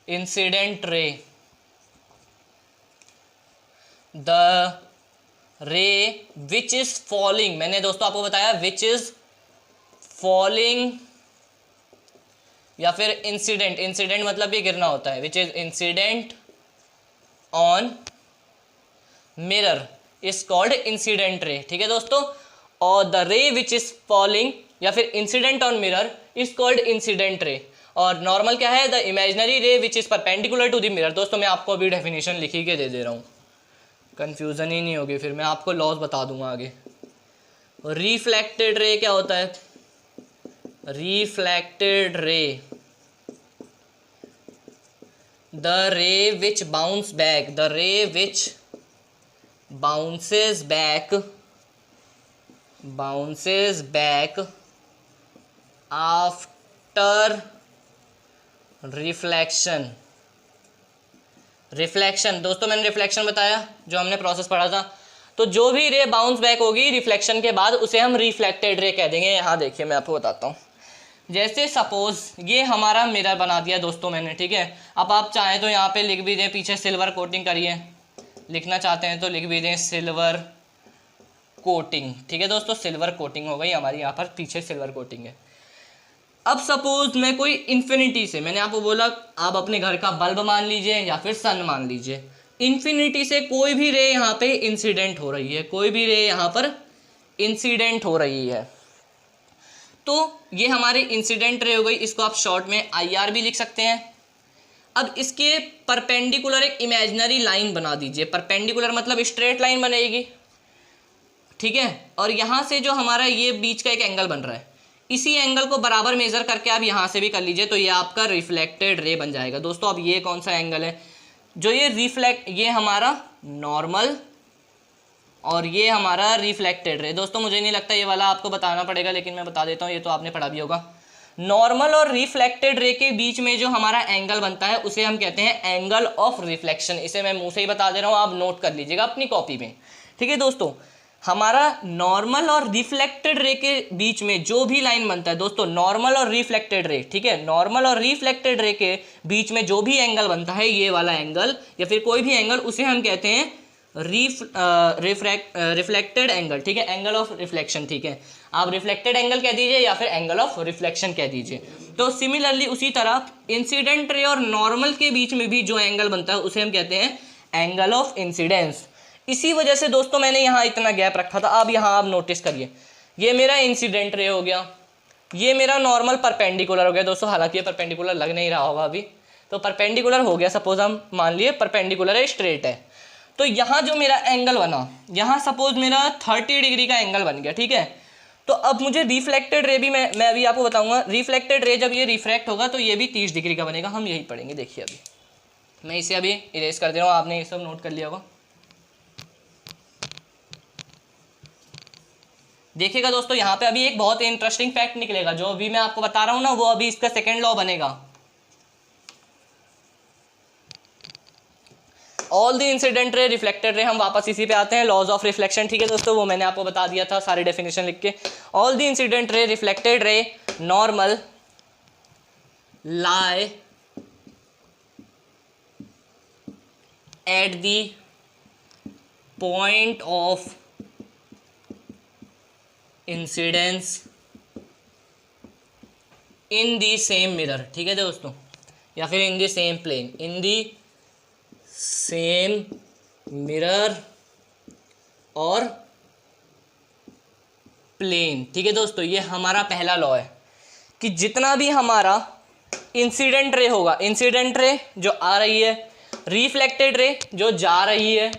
इंसिडेंट रे, द रे विच इज फॉलिंग, मैंने दोस्तों आपको बताया विच इज फॉलिंग या फिर इंसिडेंट, इंसिडेंट मतलब भी गिरना होता है, which is incident on mirror is called incident रे। ठीक है दोस्तों, और द रे विच इज फॉलिंग या फिर incident on mirror is called incident ray. और नॉर्मल क्या है, the imaginary ray which is perpendicular to the mirror. दोस्तों मैं आपको अभी डेफिनेशन लिखी के दे रहा हूँ, कंफ्यूजन ही नहीं होगी, फिर मैं आपको लॉज बता दूंगा आगे। रिफ्लेक्टेड रे क्या होता है, रिफ्लेक्टेड रे, द रे विच बाउंस बैक, द रे विच bounces back after reflection. Reflection दोस्तों मैंने रिफ्लेक्शन बताया जो हमने प्रोसेस पढ़ा था, तो जो भी रे बाउंस बैक होगी रिफ्लेक्शन के बाद उसे हम रिफ्लेक्टेड रे कह देंगे। यहाँ देखिए मैं आपको बताता हूँ, जैसे सपोज ये हमारा मिरर बना दिया दोस्तों मैंने, ठीक है। अब आप चाहें तो यहाँ पे लिख भी दें पीछे सिल्वर कोटिंग करिए, लिखना चाहते हैं तो लिख भी दें सिल्वर कोटिंग। ठीक है दोस्तों, सिल्वर कोटिंग हो गई हमारी, यहाँ पर पीछे सिल्वर कोटिंग है। अब सपोज मैं कोई इन्फिनिटी से, मैंने आपको बोला आप अपने घर का बल्ब मान लीजिए या फिर सन मान लीजिए, इन्फिनिटी से कोई भी रे यहाँ पे इंसिडेंट हो रही है, कोई भी रे यहाँ पर इंसिडेंट हो रही है, तो ये हमारी इंसिडेंट रे हो गई। इसको आप शॉर्ट में IR भी लिख सकते हैं। अब इसके परपेंडिकुलर एक इमेजिनरी लाइन बना दीजिए, परपेंडिकुलर मतलब स्ट्रेट लाइन बनेगी, ठीक है। और यहाँ से जो हमारा ये बीच का एक एंगल बन रहा है, इसी एंगल को बराबर मेजर करके आप यहाँ से भी कर लीजिए, तो ये आपका रिफ्लेक्टेड रे बन जाएगा। दोस्तों अब ये कौन सा एंगल है जो ये रिफ्लेक्ट, ये हमारा नॉर्मल और ये हमारा रिफ्लेक्टेड रे। दोस्तों मुझे नहीं लगता ये वाला आपको बताना पड़ेगा, लेकिन मैं बता देता हूँ, ये तो आपने पढ़ा भी होगा। नॉर्मल और रिफ्लेक्टेड रे के बीच में जो हमारा एंगल बनता है उसे हम कहते हैं एंगल ऑफ रिफ्लेक्शन। इसे मैं मुंह से ही बता दे रहा हूँ, आप नोट कर लीजिएगा अपनी कॉपी में, ठीक है दोस्तों। हमारा नॉर्मल और रिफ्लेक्टेड रे के बीच में जो भी लाइन बनता है दोस्तों, नॉर्मल और रिफ्लेक्टेड रे, ठीक है, नॉर्मल और रिफ्लेक्टेड रे के बीच में जो भी एंगल बनता है, ये वाला एंगल या फिर कोई भी एंगल, उसे हम कहते हैं रिफ्लेक्टेड एंगल, ठीक है, एंगल ऑफ रिफ्लेक्शन, ठीक है। आप रिफ्लेक्टेड एंगल कह दीजिए या फिर एंगल ऑफ रिफ्लेक्शन कह दीजिए। तो सिमिलरली उसी तरह इंसिडेंट रे और नॉर्मल के बीच में भी जो एंगल बनता है उसे हम कहते हैं एंगल ऑफ इंसिडेंस। इसी वजह से दोस्तों मैंने यहाँ इतना गैप रखा था। अब यहाँ आप नोटिस करिए, ये मेरा इंसिडेंट रे हो गया, ये मेरा नॉर्मल परपेंडिकुलर हो गया दोस्तों। हालांकि ये परपेंडिकुलर लग नहीं रहा होगा अभी, तो परपेंडिकुलर हो गया। सपोज हम मान लिए परपेंडिकुलर है, स्ट्रेट है, तो यहाँ जो मेरा एंगल बना, यहाँ सपोज मेरा 30 डिग्री का एंगल बन गया, ठीक है। तो अब मुझे रिफ्लेक्टेड रे भी मैं अभी आपको बताऊंगा। रिफ्लेक्टेड रे जब ये रिफ्रैक्ट होगा तो ये भी 30 डिग्री का बनेगा, हम यही पढ़ेंगे। देखिए अभी मैं इसे अभी इरेज कर दे रहा हूँ, आपने ये सब नोट कर लिया होगा। देखिएगा दोस्तों, यहाँ पे अभी एक बहुत इंटरेस्टिंग फैक्ट निकलेगा, जो अभी मैं आपको बता रहा हूँ ना, वो अभी इसका सेकेंड लॉ बनेगा। All the incident ray, reflected रे, हम वापस इसी पे आते हैं, लॉज ऑफ रिफ्लेक्शन, ठीक है दोस्तों, वो मैंने आपको बता दिया था सारी डेफिनेशन लिख के। All the incident ray, reflected ray, normal lie at the point of incidence in the same mirror, ठीक है दोस्तों, या फिर in the same plane, in the same mirror और प्लेन, ठीक है दोस्तों। ये हमारा पहला लॉ है कि जितना भी हमारा इंसिडेंट रे होगा, इंसिडेंट रे जो आ रही है, रिफ्लेक्टेड रे जो जा रही है,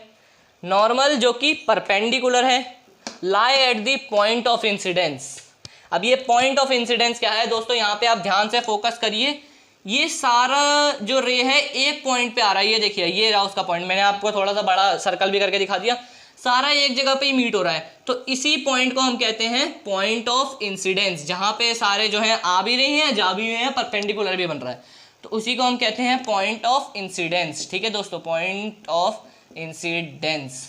नॉर्मल जो कि परपेंडिकुलर है, लाई at the point of incidence. अब ये पॉइंट ऑफ इंसिडेंस क्या है दोस्तों, यहाँ पे आप ध्यान से फोकस करिए। ये सारा जो रे है एक पॉइंट पे आ रहा है, ये देखिए, ये रहा उसका पॉइंट। मैंने आपको थोड़ा सा बड़ा सर्कल भी करके दिखा दिया, सारा एक जगह पे ही मीट हो रहा है। तो इसी पॉइंट को हम कहते हैं पॉइंट ऑफ इंसिडेंस, जहाँ पे सारे जो है आ भी रही हैं, जा भी हुए हैं, परपेंडिकुलर भी बन रहा है, तो उसी को हम कहते हैं पॉइंट ऑफ इंसिडेंस, ठीक है दोस्तों, पॉइंट ऑफ इंसिडेंस।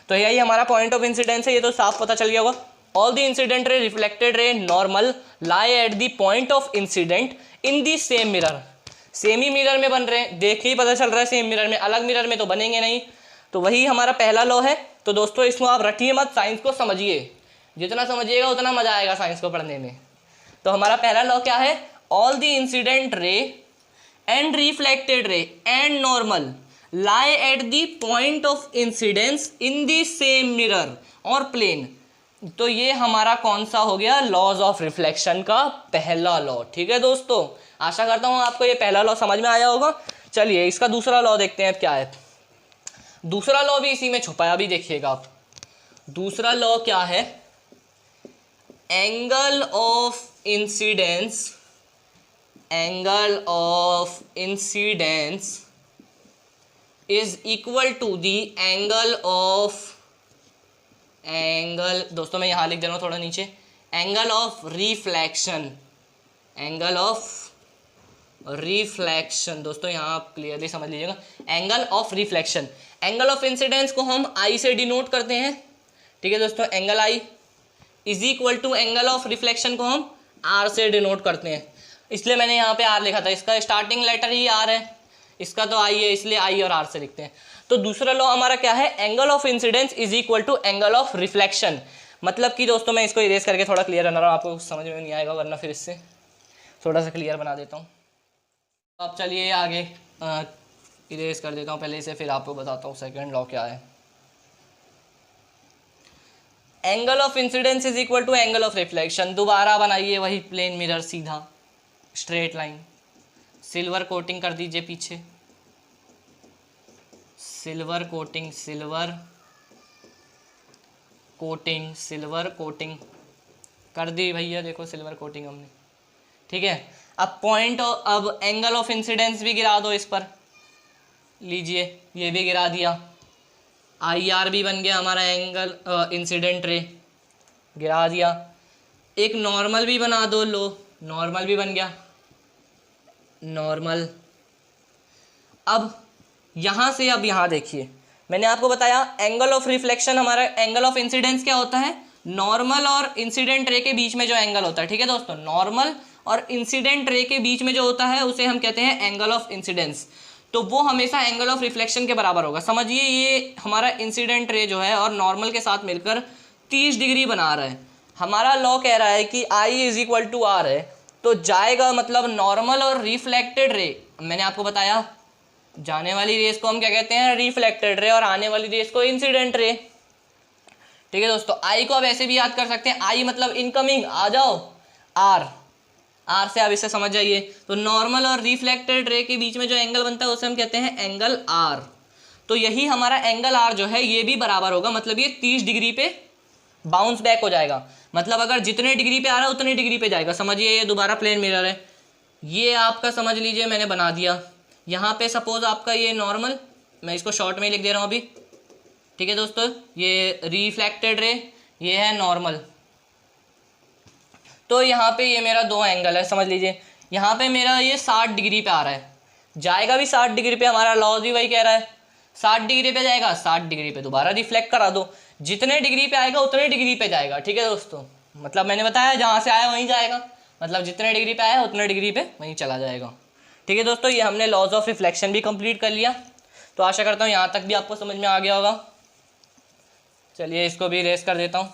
तो यही हमारा पॉइंट ऑफ इंसिडेंस है, ये तो साफ पता चल गया होगा। All the incident ray reflected ray normal lie at the point of incident in the same mirror. Same he mirror में बन रहे हैं, देख ही पता चल रहा है सेम मिरर में, अलग मिरर में तो बनेंगे नहीं। तो वही हमारा पहला लॉ है। तो दोस्तों इसको आप रटिए मत, साइंस को समझिए, जितना समझिएगा उतना मजा आएगा साइंस को पढ़ने में। तो हमारा पहला लॉ क्या है, ऑल द इंसिडेंट रे and reflected ray and normal lie at the point of incidence in the same mirror और plane। तो ये हमारा कौन सा हो गया, लॉज ऑफ रिफ्लेक्शन का पहला लॉ। ठीक है दोस्तों, आशा करता हूँ आपको ये पहला लॉ समझ में आया होगा। चलिए इसका दूसरा लॉ देखते हैं क्या है। दूसरा लॉ भी इसी में छुपा है, अभी देखिएगा आप। दूसरा लॉ क्या है, angle of incidence, angle of incidence is equal to the angle of, angle दोस्तों मैं यहाँ लिख दे रहा हूँ थोड़ा नीचे, angle of reflection, angle of reflection. दोस्तों यहाँ आप क्लियरली समझ लीजिएगा, angle of reflection. Angle of incidence को हम आई से डिनोट करते हैं। ठीक है दोस्तों, angle I is equal to angle of reflection को हम आर से डिनोट करते हैं, इसलिए मैंने यहाँ पे आर लिखा था। इसका स्टार्टिंग लेटर ही आर है, इसका तो आई है, इसलिए आई और आर से लिखते हैं। तो दूसरा लॉ हमारा क्या है, angle of incidence is equal to angle of reflection. मतलब कि दोस्तों मैं इसको इरेज करके थोड़ा क्लियर बना रहा हूँ, आपको समझ में नहीं आएगा, वरना फिर इससे थोड़ा सा क्लियर बना देता हूँ। अब चलिए आगे इरेज कर देता हूँ पहले इसे, फिर आपको बताता हूँ सेकेंड लॉ क्या है। Angle of incidence is equal to angle of reflection. दोबारा बनाइए वही प्लेन मिरर, सीधा स्ट्रेट लाइन, सिल्वर कोटिंग कर दीजिए पीछे, silver coating, silver coating, silver coating कर दी भैया, देखो सिल्वर कोटिंग हमने। ठीक है, अब पॉइंट, अब एंगल ऑफ इंसिडेंस भी गिरा दो इस पर, लीजिए ये भी गिरा दिया। आई आर भी बन गया हमारा एंगल इंसिडेंट रे, गिरा दिया। एक नॉर्मल भी बना दो, लो नॉर्मल भी बन गया, नॉर्मल। अब यहाँ से, अब यहाँ देखिए मैंने आपको बताया एंगल ऑफ रिफ्लेक्शन, हमारा एंगल ऑफ इंसिडेंस क्या होता है, नॉर्मल और इंसिडेंट रे के बीच में जो एंगल होता है। ठीक है दोस्तों, नॉर्मल और इंसिडेंट रे के बीच में जो होता है उसे हम कहते हैं एंगल ऑफ इंसिडेंस। तो वो हमेशा एंगल ऑफ रिफ्लेक्शन के बराबर होगा। समझिए ये हमारा इंसिडेंट रे जो है और नॉर्मल के साथ मिलकर 30 डिग्री बना रहा है। हमारा लॉ कह रहा है कि आई इज इक्वल टू आर है, तो जाएगा मतलब नॉर्मल और रिफ्लेक्टेड रे। मैंने आपको बताया जाने वाली रेस को हम क्या कहते हैं, रिफ्लेक्टेड रे, और आने वाली रेस को इंसिडेंट रे। ठीक है दोस्तों, आई को आप ऐसे भी याद कर सकते हैं, आई मतलब इनकमिंग, आ जाओ, आर, आर से आप इसे समझ जाइए। तो नॉर्मल और रिफ्लेक्टेड रे के बीच में जो एंगल बनता है उसे हम कहते हैं एंगल आर। तो यही हमारा एंगल आर जो है ये भी बराबर होगा, मतलब ये 30 डिग्री पे बाउंस बैक हो जाएगा। मतलब अगर जितने डिग्री पे आ रहा है उतने डिग्री पे जाएगा। समझिए ये दोबारा प्लेन मिरर है, ये आपका समझ लीजिए मैंने बना दिया। यहाँ पे सपोज आपका ये नॉर्मल, मैं इसको शॉर्ट में ही लिख दे रहा हूँ अभी। ठीक है दोस्तों, ये रिफ्लेक्टेड रे, ये है नॉर्मल। तो यहाँ पे ये मेरा दो एंगल है, समझ लीजिए। यहाँ पे मेरा ये 60 डिग्री पे आ रहा है, जाएगा भी 60 डिग्री पे, हमारा लॉ भी वही कह रहा है 60 डिग्री पे जाएगा, 60 डिग्री पे दोबारा रिफ्लेक्ट करा दो, जितने डिग्री पे आएगा उतने डिग्री पे जाएगा। ठीक है दोस्तों, मतलब मैंने बताया जहाँ से आया वहीं जाएगा, मतलब जितने डिग्री पे आया उतने डिग्री पे वहीं चला जाएगा। ठीक है दोस्तों, ये हमने लॉज ऑफ रिफ्लेक्शन भी कंप्लीट कर लिया। तो आशा करता हूँ यहाँ तक भी आपको समझ में आ गया होगा। चलिए इसको भी इरेज कर देता हूँ।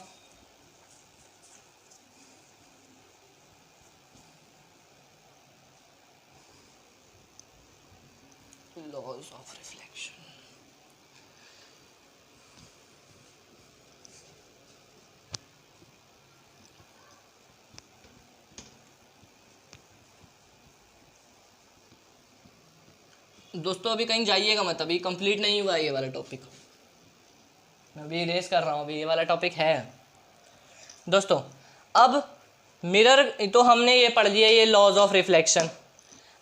लॉज ऑफ रिफ्लेक्शन, दोस्तों अभी कहीं जाइएगा मत, अभी कंप्लीट नहीं हुआ ये वाला टॉपिक, मैं अभी इरेज कर रहा हूँ, अभी ये वाला टॉपिक है दोस्तों। अब मिरर तो हमने ये पढ़ लिया, ये लॉज ऑफ रिफ्लेक्शन।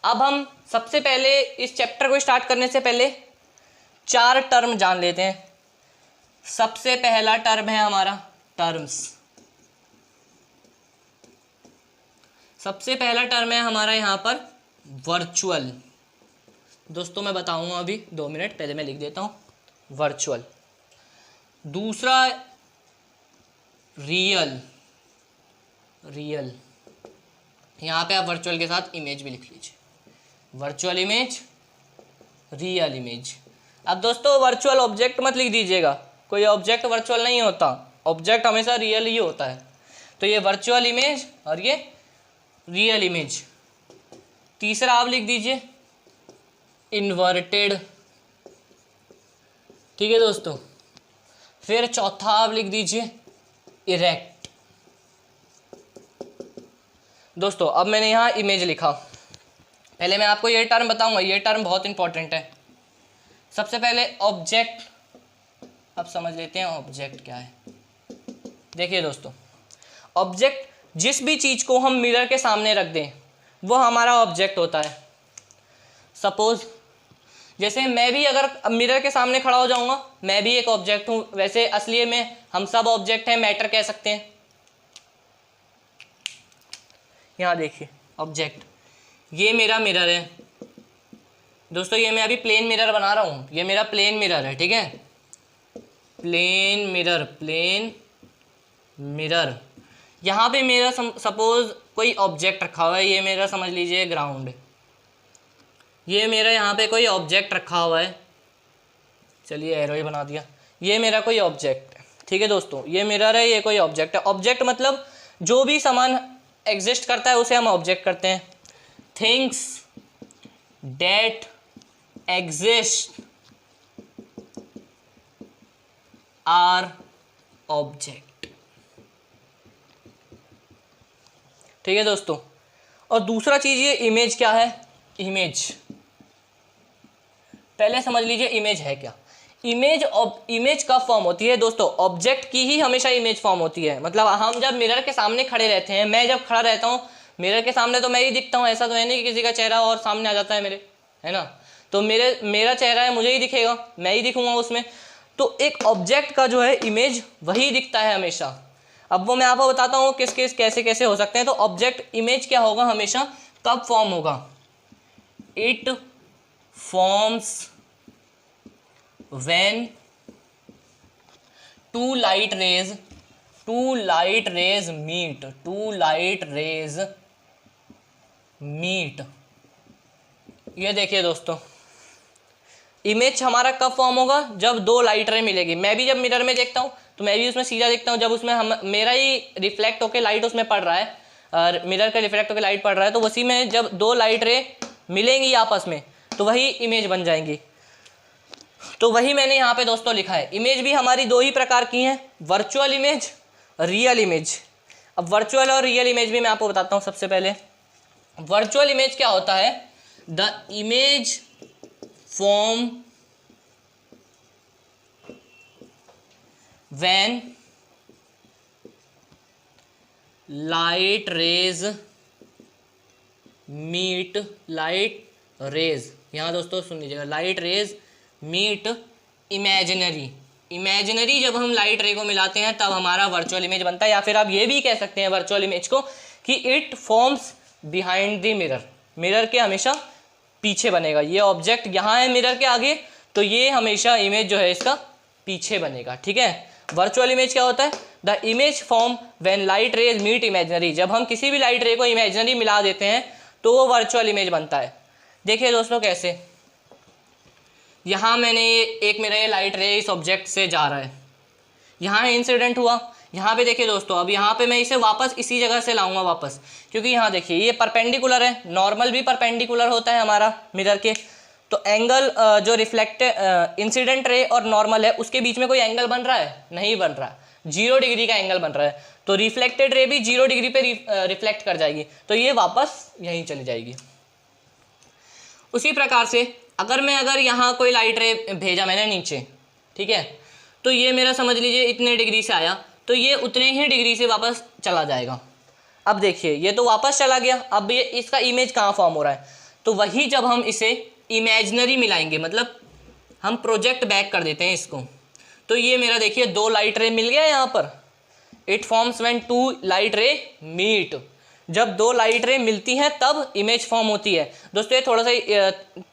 अब हम सबसे पहले इस चैप्टर को स्टार्ट करने से पहले 4 टर्म जान लेते हैं। सबसे पहला टर्म है हमारा टर्म्स। सबसे पहला टर्म है हमारा यहाँ पर वर्चुअल। दोस्तों मैं बताऊंगा अभी 2 मिनट, पहले मैं लिख देता हूँ वर्चुअल। दूसरा रियल, रियल, यहाँ पे आप वर्चुअल के साथ इमेज भी लिख लीजिए, वर्चुअल इमेज, रियल इमेज। अब दोस्तों वर्चुअल ऑब्जेक्ट मत लिख दीजिएगा, कोई ऑब्जेक्ट वर्चुअल नहीं होता, ऑब्जेक्ट हमेशा रियल ही होता है। तो ये वर्चुअल इमेज और ये रियल इमेज। तीसरा आप लिख दीजिए इन्वर्टेड, ठीक है दोस्तों। फिर चौथा आप लिख दीजिए इरेक्ट। दोस्तों अब मैंने यहाँ इमेज लिखा, पहले मैं आपको ये टर्म बताऊंगा, ये टर्म बहुत इंपॉर्टेंट है। सबसे पहले ऑब्जेक्ट, अब समझ लेते हैं ऑब्जेक्ट क्या है। देखिए दोस्तों, ऑब्जेक्ट जिस भी चीज़ को हम मिरर के सामने रख दें वो हमारा ऑब्जेक्ट होता है। सपोज जैसे मैं भी अगर मिरर के सामने खड़ा हो जाऊंगा, मैं भी एक ऑब्जेक्ट हूँ। वैसे असलिए में हम सब ऑब्जेक्ट हैं, मैटर कह सकते हैं। यहाँ देखिए ऑब्जेक्ट, ये मेरा मिरर है दोस्तों, ये मैं अभी प्लेन मिरर बना रहा हूँ, ये मेरा प्लेन मिरर है, ठीक है, प्लेन मिरर, प्लेन मिरर। यहाँ पे मेरा सपोज कोई ऑब्जेक्ट रखा हुआ है, ये मेरा समझ लीजिए ग्राउंड, ये मेरा यहाँ पे कोई ऑब्जेक्ट रखा हुआ है, चलिए एरो ही बना दिया, ये मेरा कोई ऑब्जेक्ट है, ठीक है दोस्तों, ये मिरर है, ये कोई ऑब्जेक्ट है। ऑब्जेक्ट मतलब जो भी सामान एग्जिस्ट करता है उसे हम ऑब्जेक्ट करते हैं। Things that exist are object, ठीक है दोस्तों। और दूसरा चीज ये इमेज क्या है, इमेज पहले समझ लीजिए इमेज है क्या। इमेज कब फॉर्म होती है दोस्तों, ऑब्जेक्ट की ही हमेशा इमेज फॉर्म होती है। मतलब हम जब मिरर के सामने खड़े रहते हैं, मैं जब खड़ा रहता हूँ मिरर के सामने तो मैं ही दिखता हूँ, ऐसा तो है नहीं कि किसी का चेहरा और सामने आ जाता है मेरे, है ना। तो मेरा चेहरा है, मुझे ही दिखेगा, मैं ही दिखूंगा उसमें। तो एक ऑब्जेक्ट का जो है इमेज वही दिखता है हमेशा। अब वो मैं आपको बताता हूँ किस किस कैसे कैसे हो सकते हैं। तो ऑब्जेक्ट इमेज क्या होगा हमेशा, कब फॉर्म होगा, it forms when two light rays meet। ये देखिए दोस्तों, इमेज हमारा कब फॉर्म होगा, जब दो लाइट रे मिलेगी। मैं भी जब मिरर में देखता हूँ तो मैं भी उसमें सीधा देखता हूँ, जब उसमें मेरा ही रिफ्लेक्ट होकर लाइट उसमें पड़ रहा है और मिरर का रिफ्लेक्ट होकर लाइट पड़ रहा है, तो उसी में जब दो लाइट रे मिलेंगी आपस में तो वही इमेज बन जाएंगी। तो वही मैंने यहाँ पे दोस्तों लिखा है। इमेज भी हमारी दो ही प्रकार की हैं, वर्चुअल इमेज, रियल इमेज। अब वर्चुअल और रियल इमेज भी मैं आपको बताता हूँ। सबसे पहले वर्चुअल इमेज क्या होता है, the image form when light rays meet, light rays, यहाँ दोस्तों सुन लीजिएगा, लाइट रेज मीट इमेजिनरी जब हम लाइट रे को मिलाते हैं तब हमारा वर्चुअल इमेज बनता है। या फिर आप ये भी कह सकते हैं वर्चुअल इमेज को कि it forms behind the mirror, mirror के हमेशा पीछे बनेगा। ये ऑब्जेक्ट यहाँ है मिरर के आगे, तो ये हमेशा इमेज जो है इसका पीछे बनेगा, ठीक है। वर्चुअल इमेज क्या होता है, the image form when light rays meet imaginary, जब हम किसी भी लाइट रे को इमेजिनरी मिला देते हैं तो वो वर्चुअल इमेज बनता है। देखिए दोस्तों कैसे, यहाँ मैंने एक मेरा ये लाइट रे इस ऑब्जेक्ट से जा रहा है, यहाँ इंसिडेंट हुआ, यहाँ पे देखिए दोस्तों, अब यहाँ पे मैं इसे वापस इसी जगह से लाऊंगा वापस, क्योंकि यहाँ देखिए ये परपेंडिकुलर है, नॉर्मल भी परपेंडिकुलर होता है हमारा मिरर के। तो एंगल जो रिफ्लेक्ट इंसिडेंट रे और नॉर्मल है उसके बीच में कोई एंगल बन रहा है, नहीं बन रहा, 0 डिग्री का एंगल बन रहा है। तो रिफ्लेक्टेड रे भी 0 डिग्री पे रिफ्लेक्ट कर जाएगी, तो ये वापस यहीं चली जाएगी। उसी प्रकार से अगर यहाँ कोई लाइट रे भेजा मैंने नीचे, ठीक है, तो ये मेरा समझ लीजिए इतने डिग्री से आया, तो ये उतने ही डिग्री से वापस चला जाएगा। अब देखिए ये तो वापस चला गया, अब ये इसका इमेज कहाँ फॉर्म हो रहा है, तो वही जब हम इसे इमेजिनरी मिलाएंगे, मतलब हम प्रोजेक्ट बैक कर देते हैं इसको, तो ये मेरा देखिए 2 लाइट रे मिल गया यहाँ पर। It forms when 2 light ray meet, जब 2 लाइट रे मिलती हैं तब इमेज फॉर्म होती है। दोस्तों ये थोड़ा सा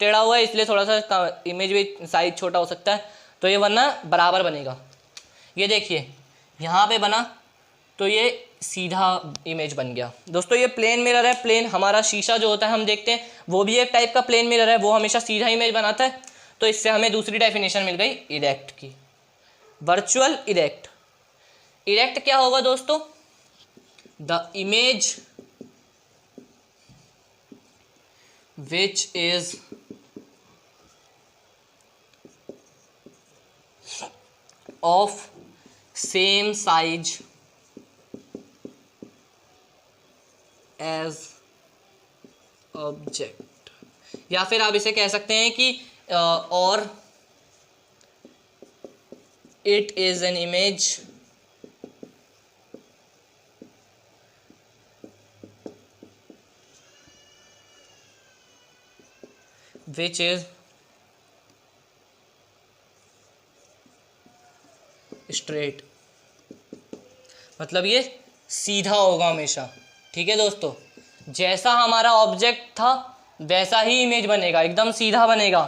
टेढ़ा हुआ है इसलिए थोड़ा सा इमेज भी साइज छोटा हो सकता है, तो ये वरना बराबर बनेगा। ये देखिए यहाँ पे बना तो ये सीधा इमेज बन गया। दोस्तों ये प्लेन मिरर है, प्लेन हमारा शीशा जो होता है हम देखते हैं वो भी एक टाइप का प्लेन मिरर है, वो हमेशा सीधा इमेज बनाता है। तो इससे हमें दूसरी डेफिनेशन मिल गई इरेक्ट की, वर्चुअल इरेक्ट। इरेक्ट क्या होगा दोस्तों? The image which is of same size as object, या फिर आप इसे कह सकते हैं कि और it is an image which is straight, मतलब ये सीधा होगा हमेशा। ठीक है दोस्तों, जैसा हमारा ऑब्जेक्ट था वैसा ही इमेज बनेगा, एकदम सीधा बनेगा।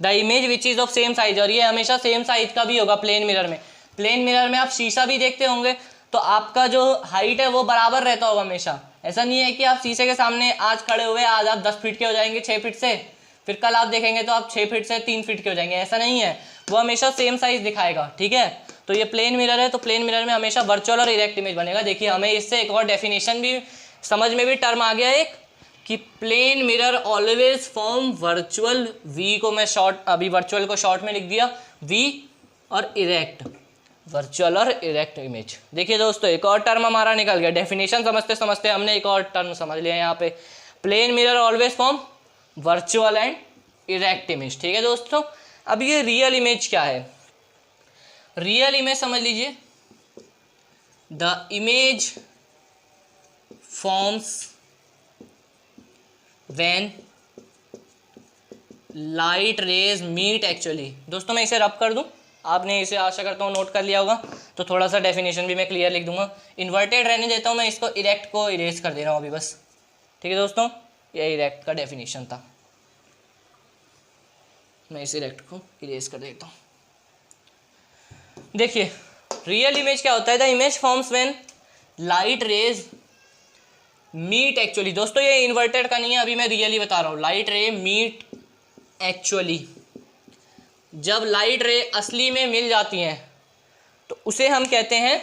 The image which is of same size, और ये हमेशा सेम साइज का भी होगा प्लेन मिरर में। प्लेन मिरर में आप शीशा भी देखते होंगे तो आपका जो हाइट है वो बराबर रहता होगा हमेशा। ऐसा नहीं है कि आप शीशे के सामने आज खड़े हुए, आज आप 10 फीट के हो जाएंगे 6 फीट से, फिर कल आप देखेंगे तो आप 6 फीट से 3 फीट के हो जाएंगे, ऐसा नहीं है, वो हमेशा सेम साइज दिखाएगा। ठीक है, तो ये प्लेन मिरर है, तो प्लेन मिरर में हमेशा वर्चुअल और इरेक्ट इमेज बनेगा। देखिए हमें इससे एक और डेफिनेशन भी समझ में भी टर्म आ गया एक, कि plane mirror always form virtual, V को मैं शॉर्ट, अभी वर्चुअल को शॉर्ट में लिख दिया वी, और इरेक्ट, वर्चुअल और इरेक्ट इमेज। देखिए दोस्तों एक और टर्म हमारा निकल गया, डेफिनेशन समझते समझते हमने एक और टर्म समझ लिया यहाँ पे, plane mirror always form virtual and erect image. ठीक है दोस्तों, अब ये रियल इमेज क्या है? रियल इमेज समझ लीजिए, the image forms when light rays meet actually. दोस्तों मैं इसे रब कर दूं, आपने इसे आशा करता हूँ नोट कर लिया होगा, तो थोड़ा सा डेफिनेशन भी मैं क्लियर लिख दूंगा। इन्वर्टेड रहने देता हूँ मैं, इसको इरेक्ट को इरेज कर दे रहा हूँ अभी बस। ठीक है दोस्तों, ये इरेक्ट का डेफिनेशन था, मैं इस इरेक्ट को इरेज कर देता हूँ। देखिए रियल इमेज क्या होता है? The image forms when light rays meet actually. दोस्तों ये इन्वर्टेड का नहीं है, अभी मैं रियली बता रहा हूँ। लाइट रे मीट एक्चुअली, जब लाइट रे असली में मिल जाती हैं तो उसे हम कहते हैं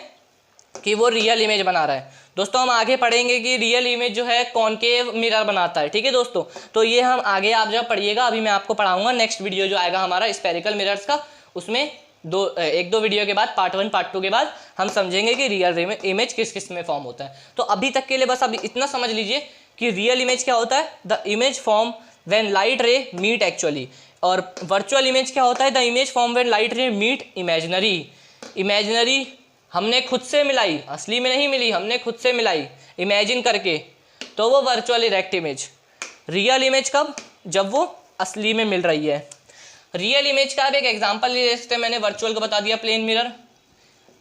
कि वो रियल इमेज बना रहा है। दोस्तों हम आगे पढ़ेंगे कि रियल इमेज जो है कॉनकेव मिरर बनाता है। ठीक है दोस्तों, तो ये हम आगे आप जब पढ़िएगा, अभी मैं आपको पढ़ाऊंगा नेक्स्ट वीडियो जो आएगा हमारा स्फेरिकल मिरर्स का, उसमें एक दो वीडियो के बाद, पार्ट 1 पार्ट 2 के बाद हम समझेंगे कि रियल इमेज किस किस में फॉर्म होता है। तो अभी तक के लिए बस अभी इतना समझ लीजिए कि रियल इमेज क्या होता है? The image form when light ray meet actually. और वर्चुअल इमेज क्या होता है? The image form when light ray meet imaginary. Imaginary हमने खुद से मिलाई, असली में नहीं मिली, हमने खुद से मिलाई इमेजिन करके, तो वो virtual erect image. Real image कब? जब वो असली में मिल रही है। रियल इमेज का अब एक एग्जांपल ले सकते हैं, मैंने वर्चुअल को बता दिया प्लेन मिरर।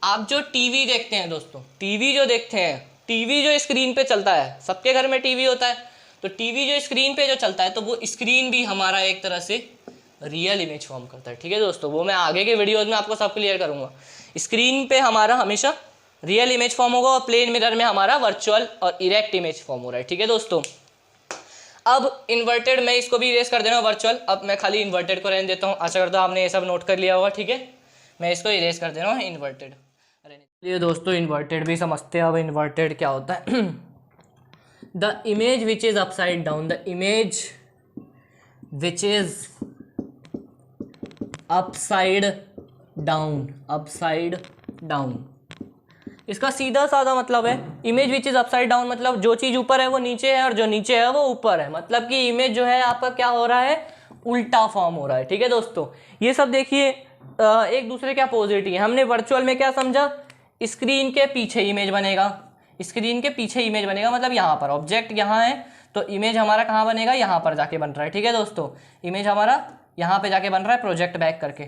आप जो टीवी देखते हैं दोस्तों, टीवी जो देखते हैं, टीवी जो स्क्रीन पे चलता है, सबके घर में टीवी होता है, तो टीवी जो स्क्रीन पे जो चलता है तो वो स्क्रीन भी हमारा एक तरह से रियल इमेज फॉर्म करता है। ठीक है दोस्तों, वो मैं आगे के वीडियोज में आपको सब क्लियर करूँगा। स्क्रीन पे हमारा हमेशा रियल इमेज फॉर्म होगा और प्लेन मिरर में हमारा वर्चुअल और इरेक्ट इमेज फॉर्म हो रहा है। ठीक है दोस्तों, अब इन्वर्टेड मैं इसको भी इरेज कर देना वर्चुअल, अब मैं खाली इन्वर्टेड को रहने देता हूँ। आशा करता हूँ आपने ये सब नोट कर लिया होगा। ठीक है, मैं इसको इरेज कर दे रहा हूँ इन्वर्टेड। ये दोस्तों इन्वर्टेड भी समझते हैं। अब इन्वर्टेड क्या होता है? The image which is upside down, the image which is upside down, upside down, इसका सीधा साधा मतलब है image which is upside down, मतलब जो चीज़ ऊपर है वो नीचे है और जो नीचे है वो ऊपर है, मतलब कि इमेज जो है आपका क्या हो रहा है? उल्टा फॉर्म हो रहा है। ठीक है दोस्तों, ये सब देखिए एक दूसरे के अपोजिट ही है। हमने वर्चुअल में क्या समझा? स्क्रीन के पीछे इमेज बनेगा, स्क्रीन के पीछे इमेज बनेगा, मतलब यहाँ पर ऑब्जेक्ट यहाँ है तो इमेज हमारा कहाँ बनेगा? यहाँ पर जाके बन रहा है। ठीक है दोस्तों, इमेज हमारा यहाँ पे जाके बन रहा है प्रोजेक्ट बैक करके,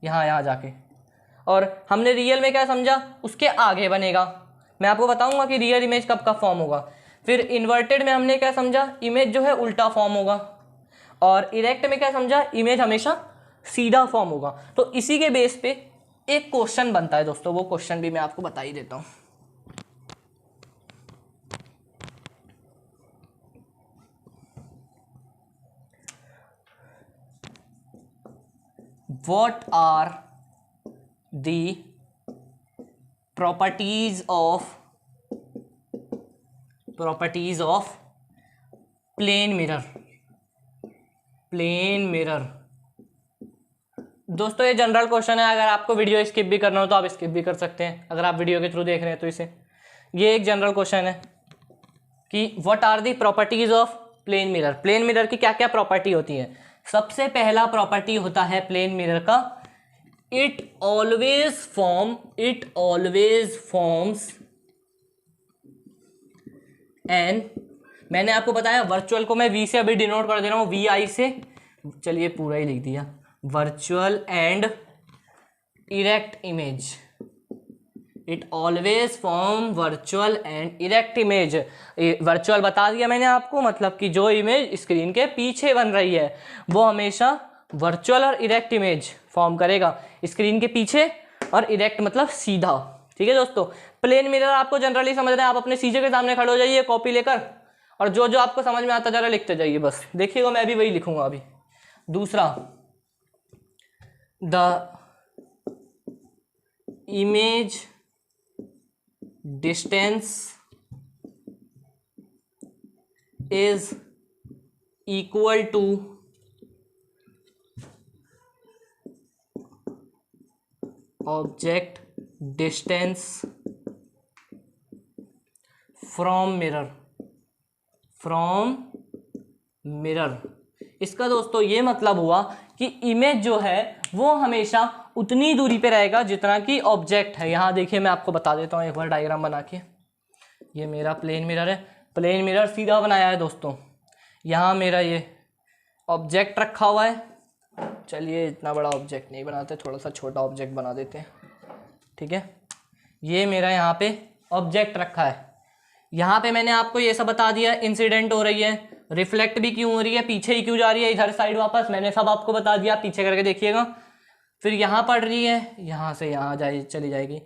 यहाँ जाके। और हमने रियल में क्या समझा? उसके आगे बनेगा। मैं आपको बताऊंगा कि रियल इमेज कब कब फॉर्म होगा। फिर इन्वर्टेड में हमने क्या समझा? इमेज जो है उल्टा फॉर्म होगा। और इरेक्ट में क्या समझा? इमेज हमेशा सीधा फॉर्म होगा। तो इसी के बेस पे एक क्वेश्चन बनता है दोस्तों, वो क्वेश्चन भी मैं आपको बता ही देता हूँ। What are the properties of plane mirror. दोस्तों ये जनरल क्वेश्चन है, अगर आपको वीडियो स्किप भी करना हो तो आप स्किप भी कर सकते हैं, अगर आप वीडियो के थ्रू देख रहे हैं तो इसे। ये एक जनरल क्वेश्चन है कि what are the properties of plane mirror. Plane mirror की क्या क्या प्रॉपर्टी होती है। सबसे पहला प्रॉपर्टी होता है प्लेन मिरर का, इट ऑलवेज फॉर्म्स एंड, मैंने आपको बताया वर्चुअल को मैं वी से अभी डिनोट कर दे रहा हूँ, वी आई से, चलिए पूरा ही लिख दिया, virtual and erect image. It always form virtual and erect image. Virtual बता दिया मैंने आपको, मतलब कि जो इमेज स्क्रीन के पीछे बन रही है वो हमेशा वर्चुअल और इरेक्ट इमेज फॉर्म करेगा स्क्रीन के पीछे, और इरेक्ट मतलब सीधा। ठीक है दोस्तों, प्लेन मिरर आपको जनरली समझना है, आप अपने शीशे के सामने खड़े हो जाइए कॉपी लेकर, और जो जो आपको समझ में आता जा रहा है लिखते जाइए, बस देखिएगा मैं भी वही लिखूंगा अभी। दूसरा, the image distance is equal to object distance from mirror. इसका दोस्तों ये मतलब हुआ कि इमेज जो है वो हमेशा उतनी दूरी पे रहेगा जितना कि ऑब्जेक्ट है। यहाँ देखिए मैं आपको बता देता हूँ एक बार डायग्राम बना के। ये मेरा प्लेन मिरर है, प्लेन मिरर सीधा बनाया है दोस्तों। यहाँ मेरा ये ऑब्जेक्ट रखा हुआ है, चलिए इतना बड़ा ऑब्जेक्ट नहीं बनाते, थोड़ा सा छोटा ऑब्जेक्ट बना देते हैं। ठीक है, ये मेरा यहाँ पे ऑब्जेक्ट रखा है। यहाँ पे मैंने आपको ये सब बता दिया, इंसिडेंट हो रही है, रिफ्लेक्ट भी क्यों हो रही है, पीछे ही क्यों जा रही है इधर साइड वापस, मैंने सब आपको बता दिया, पीछे करके देखिएगा। फिर यहाँ पड़ रही है, यहाँ से यहाँ चली जाएगी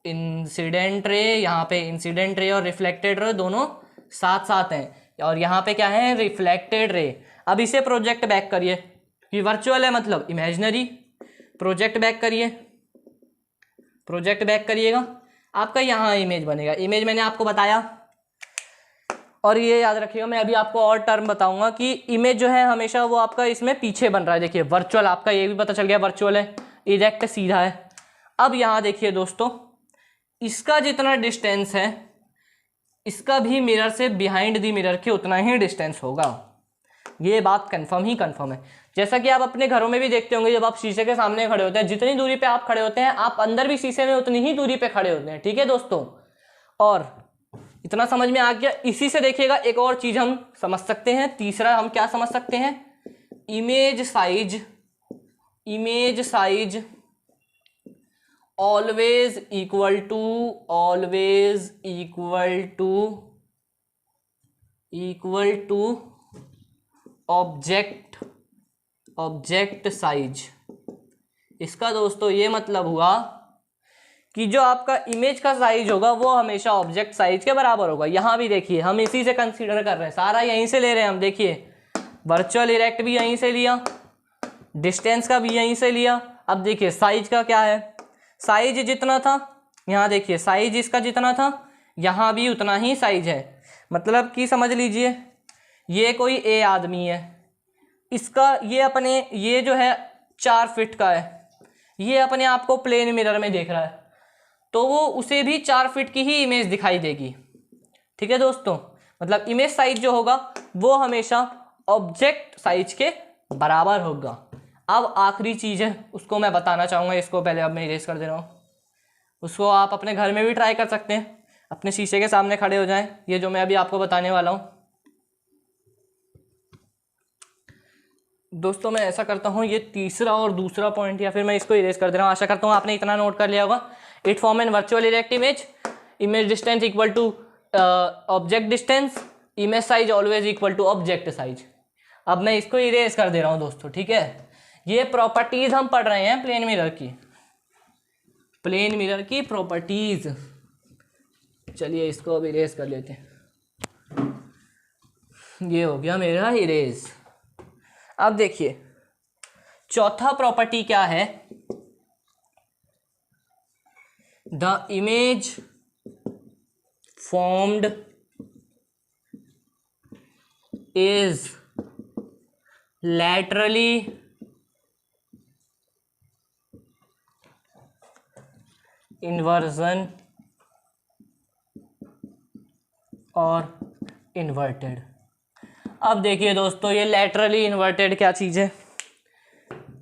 इंसिडेंट रे, यहाँ पे इंसिडेंट रे और रिफ्लेक्टेड रे दोनों साथ साथ हैं, और यहाँ पे क्या है, रिफ्लेक्टेड रे। अब इसे प्रोजेक्ट बैक करिए, ये वर्चुअल है मतलब इमेजिनरी, प्रोजेक्ट बैक करिएगा, आपका यहाँ इमेज बनेगा। इमेज मैंने आपको बताया, और ये याद रखिएगा मैं अभी आपको और टर्म बताऊंगा कि इमेज जो है हमेशा वो आपका इसमें पीछे बन रहा है। देखिए वर्चुअल, आपका ये भी पता चल गया वर्चुअल है, इरेक्ट सीधा है। अब यहाँ देखिए दोस्तों, इसका जितना डिस्टेंस है इसका भी मिरर से बिहाइंड दी मिरर के उतना ही डिस्टेंस होगा। ये बात कंफर्म है। जैसा कि आप अपने घरों में भी देखते होंगे, जब आप शीशे के सामने खड़े होते हैं, जितनी दूरी पे आप खड़े होते हैं आप अंदर भी शीशे में उतनी ही दूरी पे खड़े होते हैं। ठीक है दोस्तों, और इतना समझ में आ गया। इसी से देखिएगा एक और चीज हम समझ सकते हैं, तीसरा हम क्या समझ सकते हैं, image size always equal to object size. इसका दोस्तों ये मतलब हुआ कि जो आपका इमेज का साइज होगा वो हमेशा ऑब्जेक्ट साइज के बराबर होगा। यहाँ भी देखिए हम इसी से कंसीडर कर रहे हैं, सारा यहीं से ले रहे हैं हम। देखिए वर्चुअल इरेक्ट भी यहीं से लिया, डिस्टेंस का भी यहीं से लिया। अब देखिए साइज का क्या है, साइज जितना था, यहाँ देखिए साइज इसका जितना था यहाँ भी उतना ही साइज है। मतलब कि समझ लीजिए ये कोई ए आदमी है, इसका ये जो है 4 फीट का है, ये अपने आप को प्लेन मिरर में देख रहा है, तो वो उसे भी 4 फीट की ही इमेज दिखाई देगी। ठीक है दोस्तों, मतलब इमेज साइज जो होगा वो हमेशा ऑब्जेक्ट साइज के बराबर होगा। अब आखिरी चीज़ है उसको मैं बताना चाहूँगा, इसको पहले अब मैं इरेज कर दे रहा हूँ। उसको आप अपने घर में भी ट्राई कर सकते हैं, अपने शीशे के सामने खड़े हो जाएं, ये जो मैं अभी आपको बताने वाला हूँ। दोस्तों मैं ऐसा करता हूँ, ये तीसरा और दूसरा पॉइंट या फिर मैं इसको इरेज कर दे रहा हूँ। आशा करता हूँ आपने इतना नोट कर लिया होगा। It form an virtual erect image distance equal to object distance, image size always equal to object size. अब मैं इसको इरेज कर दे रहा हूँ दोस्तों। ठीक है, ये प्रॉपर्टीज हम पढ़ रहे हैं प्लेन मिरर की प्रॉपर्टीज। चलिए इसको अब इरेज कर लेते हैं, ये हो गया मेरा इरेज। अब देखिए चौथा प्रॉपर्टी क्या है, the image formed is laterally inversion और inverted। अब देखिए दोस्तों, ये laterally inverted क्या चीज़ है,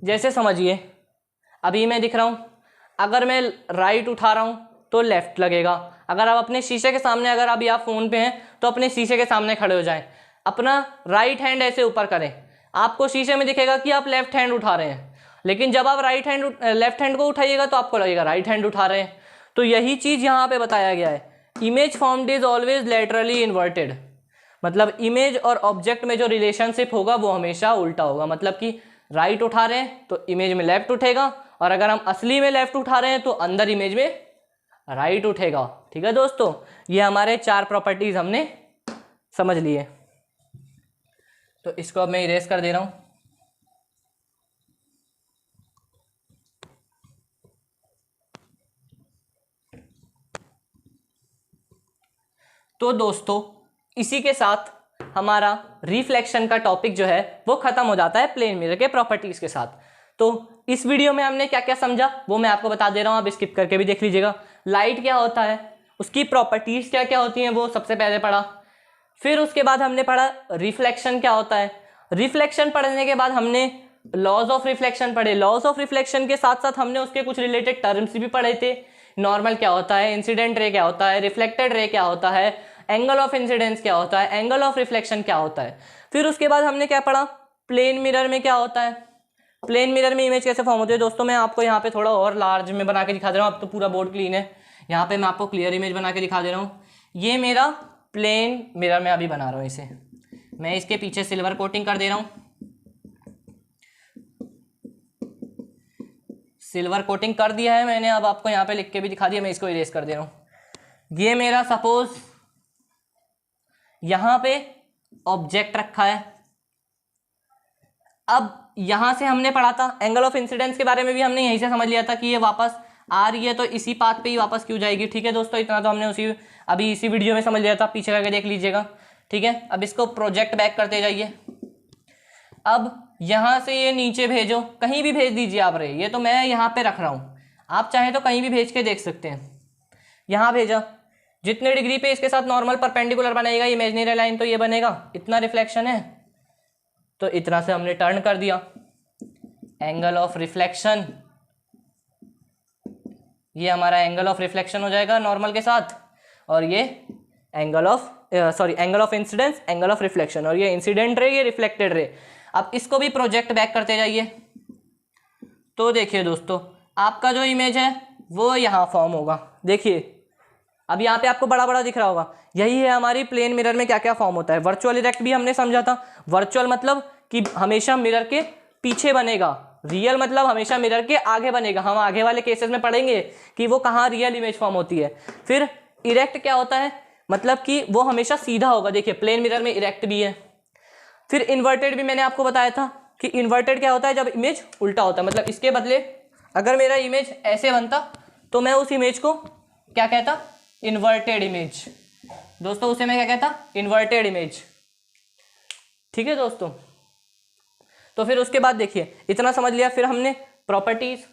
जैसे समझिए अभी मैं दिख रहा हूँ, अगर मैं राइट उठा रहा हूँ तो लेफ्ट लगेगा। अगर आप अपने शीशे के सामने, अगर अभी आप फ़ोन पे हैं तो अपने शीशे के सामने खड़े हो जाएं, अपना राइट हैंड ऐसे ऊपर करें, आपको शीशे में दिखेगा कि आप लेफ्ट हैंड उठा रहे हैं, लेकिन जब आप लेफ्ट हैंड को उठाइएगा तो आपको लगेगा राइट हैंड उठा रहे हैं। तो यही चीज़ यहाँ पे बताया गया है, image formed is always laterally inverted, मतलब इमेज और ऑब्जेक्ट में जो रिलेशनशिप होगा वो हमेशा उल्टा होगा। मतलब कि राइट उठा रहे हैं तो इमेज में लेफ्ट उठेगा, और अगर हम असली में लेफ्ट उठा रहे हैं तो अंदर इमेज में राइट उठेगा। ठीक है दोस्तों, ये हमारे 4 प्रॉपर्टीज हमने समझ लिए। तो इसको अब मैं इरेज कर दे रहा हूं। तो दोस्तों इसी के साथ हमारा रिफ्लेक्शन का टॉपिक जो है वो खत्म हो जाता है प्लेन मिरर के प्रॉपर्टीज के साथ। तो इस वीडियो में हमने क्या क्या समझा वो मैं आपको बता दे रहा हूं, आप स्किप करके भी देख लीजिएगा। लाइट क्या होता है, उसकी प्रॉपर्टीज क्या क्या होती हैं वो सबसे पहले पढ़ा, फिर उसके बाद हमने पढ़ा रिफ्लेक्शन क्या होता है। रिफ्लेक्शन पढ़ने के बाद हमने लॉज ऑफ रिफ्लेक्शन पढ़े। लॉज ऑफ रिफ्लेक्शन के साथ साथ हमने उसके कुछ रिलेटेड टर्म्स भी पढ़े थे। नॉर्मल क्या होता है, इंसिडेंट रे क्या होता है, रिफ्लेक्टेड रे क्या होता है, एंगल ऑफ इंसिडेंस क्या होता है, एंगल ऑफ रिफ्लेक्शन क्या होता है। फिर उसके बाद हमने क्या पढ़ा, प्लेन मिरर में क्या होता है, प्लेन मिरर में इमेज कैसे फॉर्म होती है। दोस्तों मैं आपको यहाँ पे थोड़ा और लार्ज में बना के दिखा दे रहा हूँ, अब तो पूरा बोर्ड क्लीन है, यहाँ पे मैं आपको क्लियर इमेज बना के दिखा दे रहा हूँ। ये मेरा प्लेन मिरर में अभी बना रहा हूँ, इसे मैं इसके पीछे सिल्वर कोटिंग कर दे रहा हूँ, सिल्वर कोटिंग कर दिया है मैंने। अब आपको यहाँ पे लिख के भी दिखा दिया, मैं इसको इरेज कर दे रहा हूँ। ये मेरा सपोज यहाँ पे ऑब्जेक्ट रखा है। अब यहाँ से हमने पढ़ा था एंगल ऑफ इंसिडेंस के बारे में भी, हमने यहीं से समझ लिया था कि ये वापस आ रही है तो इसी पाथ पे ही वापस क्यों जाएगी। ठीक है दोस्तों, इतना तो हमने अभी इसी वीडियो में समझ लिया था, पीछे करके देख लीजिएगा। ठीक है, अब इसको प्रोजेक्ट बैक करते जाइए। अब यहाँ से ये नीचे भेजो, कहीं भी भेज दीजिए आप रे, ये तो मैं यहाँ पे रख रहा हूँ, आप चाहे तो कहीं भी भेज के देख सकते हैं। यहाँ भेजा, जितने डिग्री पे इसके साथ नॉर्मल परपेंडिकुलर बनेगा इमेजिनरी लाइन तो ये बनेगा, इतना रिफ्लेक्शन है तो इतना से हमने टर्न कर दिया। एंगल ऑफ रिफ्लेक्शन, ये हमारा एंगल ऑफ रिफ्लेक्शन हो जाएगा नॉर्मल के साथ, और ये angle of incidence, angle of reflection, और ये इंसिडेंट रे, ये रिफ्लेक्टेड रे। अब इसको भी प्रोजेक्ट बैक करते जाइए। तो देखिए दोस्तों, आपका जो इमेज है वो यहाँ फॉर्म होगा। देखिए अब यहाँ पे आपको बड़ा बड़ा दिख रहा होगा, यही है हमारी प्लेन मिरर में क्या क्या फॉर्म होता है। वर्चुअल इरेक्ट भी हमने समझा था। वर्चुअल मतलब कि हमेशा मिरर के पीछे बनेगा, रियल मतलब हमेशा मिरर के आगे बनेगा। हम आगे वाले केसेस में पढ़ेंगे कि वो कहाँ रियल इमेज फॉर्म होती है। फिर इरेक्ट क्या होता है, मतलब कि वो हमेशा सीधा होगा। देखिए प्लेन मिरर में इरेक्ट भी है। फिर इन्वर्टेड भी मैंने आपको बताया था कि इन्वर्टेड क्या होता है, जब इमेज उल्टा होता है, मतलब इसके बदले अगर मेरा इमेज ऐसे बनता तो मैं उस इमेज को क्या कहता, इन्वर्टेड इमेज। दोस्तों उसे मैं क्या कहता, इन्वर्टेड इमेज। ठीक है दोस्तों, तो फिर उसके बाद देखिए इतना समझ लिया। फिर हमने प्रॉपर्टीज,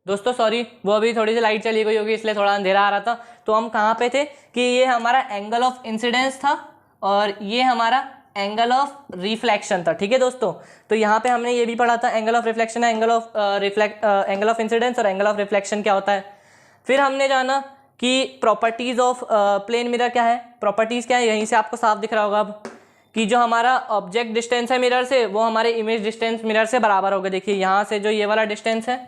दोस्तों सॉरी वो अभी थोड़ी सी लाइट चली गई होगी इसलिए थोड़ा अंधेरा आ रहा था। तो हम कहाँ पे थे कि ये हमारा एंगल ऑफ इंसिडेंस था और ये हमारा एंगल ऑफ रिफ्लेक्शन था। ठीक है दोस्तों, तो यहाँ पे हमने ये भी पढ़ा था, एंगल ऑफ रिफ्लेक्शन है, एंगल ऑफ इंसिडेंस और एंगल ऑफ रिफ्लेक्शन क्या होता है। फिर हमने जाना कि प्रॉपर्टीज ऑफ प्लेन मिरर क्या है। प्रॉपर्टीज क्या है, यहीं से आपको साफ दिख रहा होगा अब कि जो हमारा ऑब्जेक्ट डिस्टेंस है मिरर से वो हमारे इमेज डिस्टेंस मिरर से बराबर होगा। देखिए यहाँ से जो ये वाला डिस्टेंस है,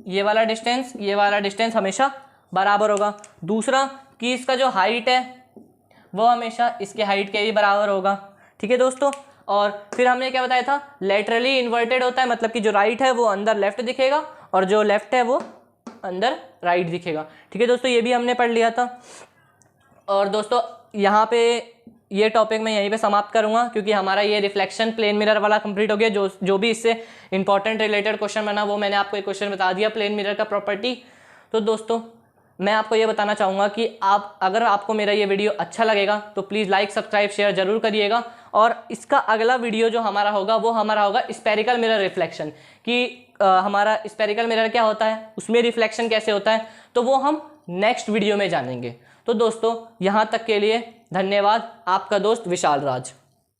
ये वाला डिस्टेंस हमेशा बराबर होगा। दूसरा कि इसका जो हाइट है वो हमेशा इसके हाइट के भी बराबर होगा। ठीक है दोस्तों, और फिर हमने क्या बताया था, लेटरली इन्वर्टेड होता है, मतलब कि जो राइट है वो अंदर लेफ्ट दिखेगा और जो लेफ्ट है वो अंदर राइट दिखेगा। ठीक है दोस्तों, ये भी हमने पढ़ लिया था। और दोस्तों यहाँ पे ये टॉपिक मैं यहीं पे समाप्त करूंगा, क्योंकि हमारा ये रिफ्लेक्शन प्लेन मिरर वाला कंप्लीट हो गया। जो भी इससे इंपॉर्टेंट रिलेटेड क्वेश्चन बना वो मैंने आपको एक क्वेश्चन बता दिया प्लेन मिरर का प्रॉपर्टी। तो दोस्तों मैं आपको ये बताना चाहूँगा कि अगर आपको मेरा ये वीडियो अच्छा लगेगा तो प्लीज़ लाइक सब्सक्राइब शेयर जरूर करिएगा। और इसका अगला वीडियो जो हमारा होगा स्पेरिकल मिरर रिफ्लेक्शन, कि हमारा स्पेरिकल मिरर क्या होता है, उसमें रिफ्लेक्शन कैसे होता है, तो वो हम नेक्स्ट वीडियो में जानेंगे। तो दोस्तों यहाँ तक के लिए धन्यवाद। आपका दोस्त विशाल राज।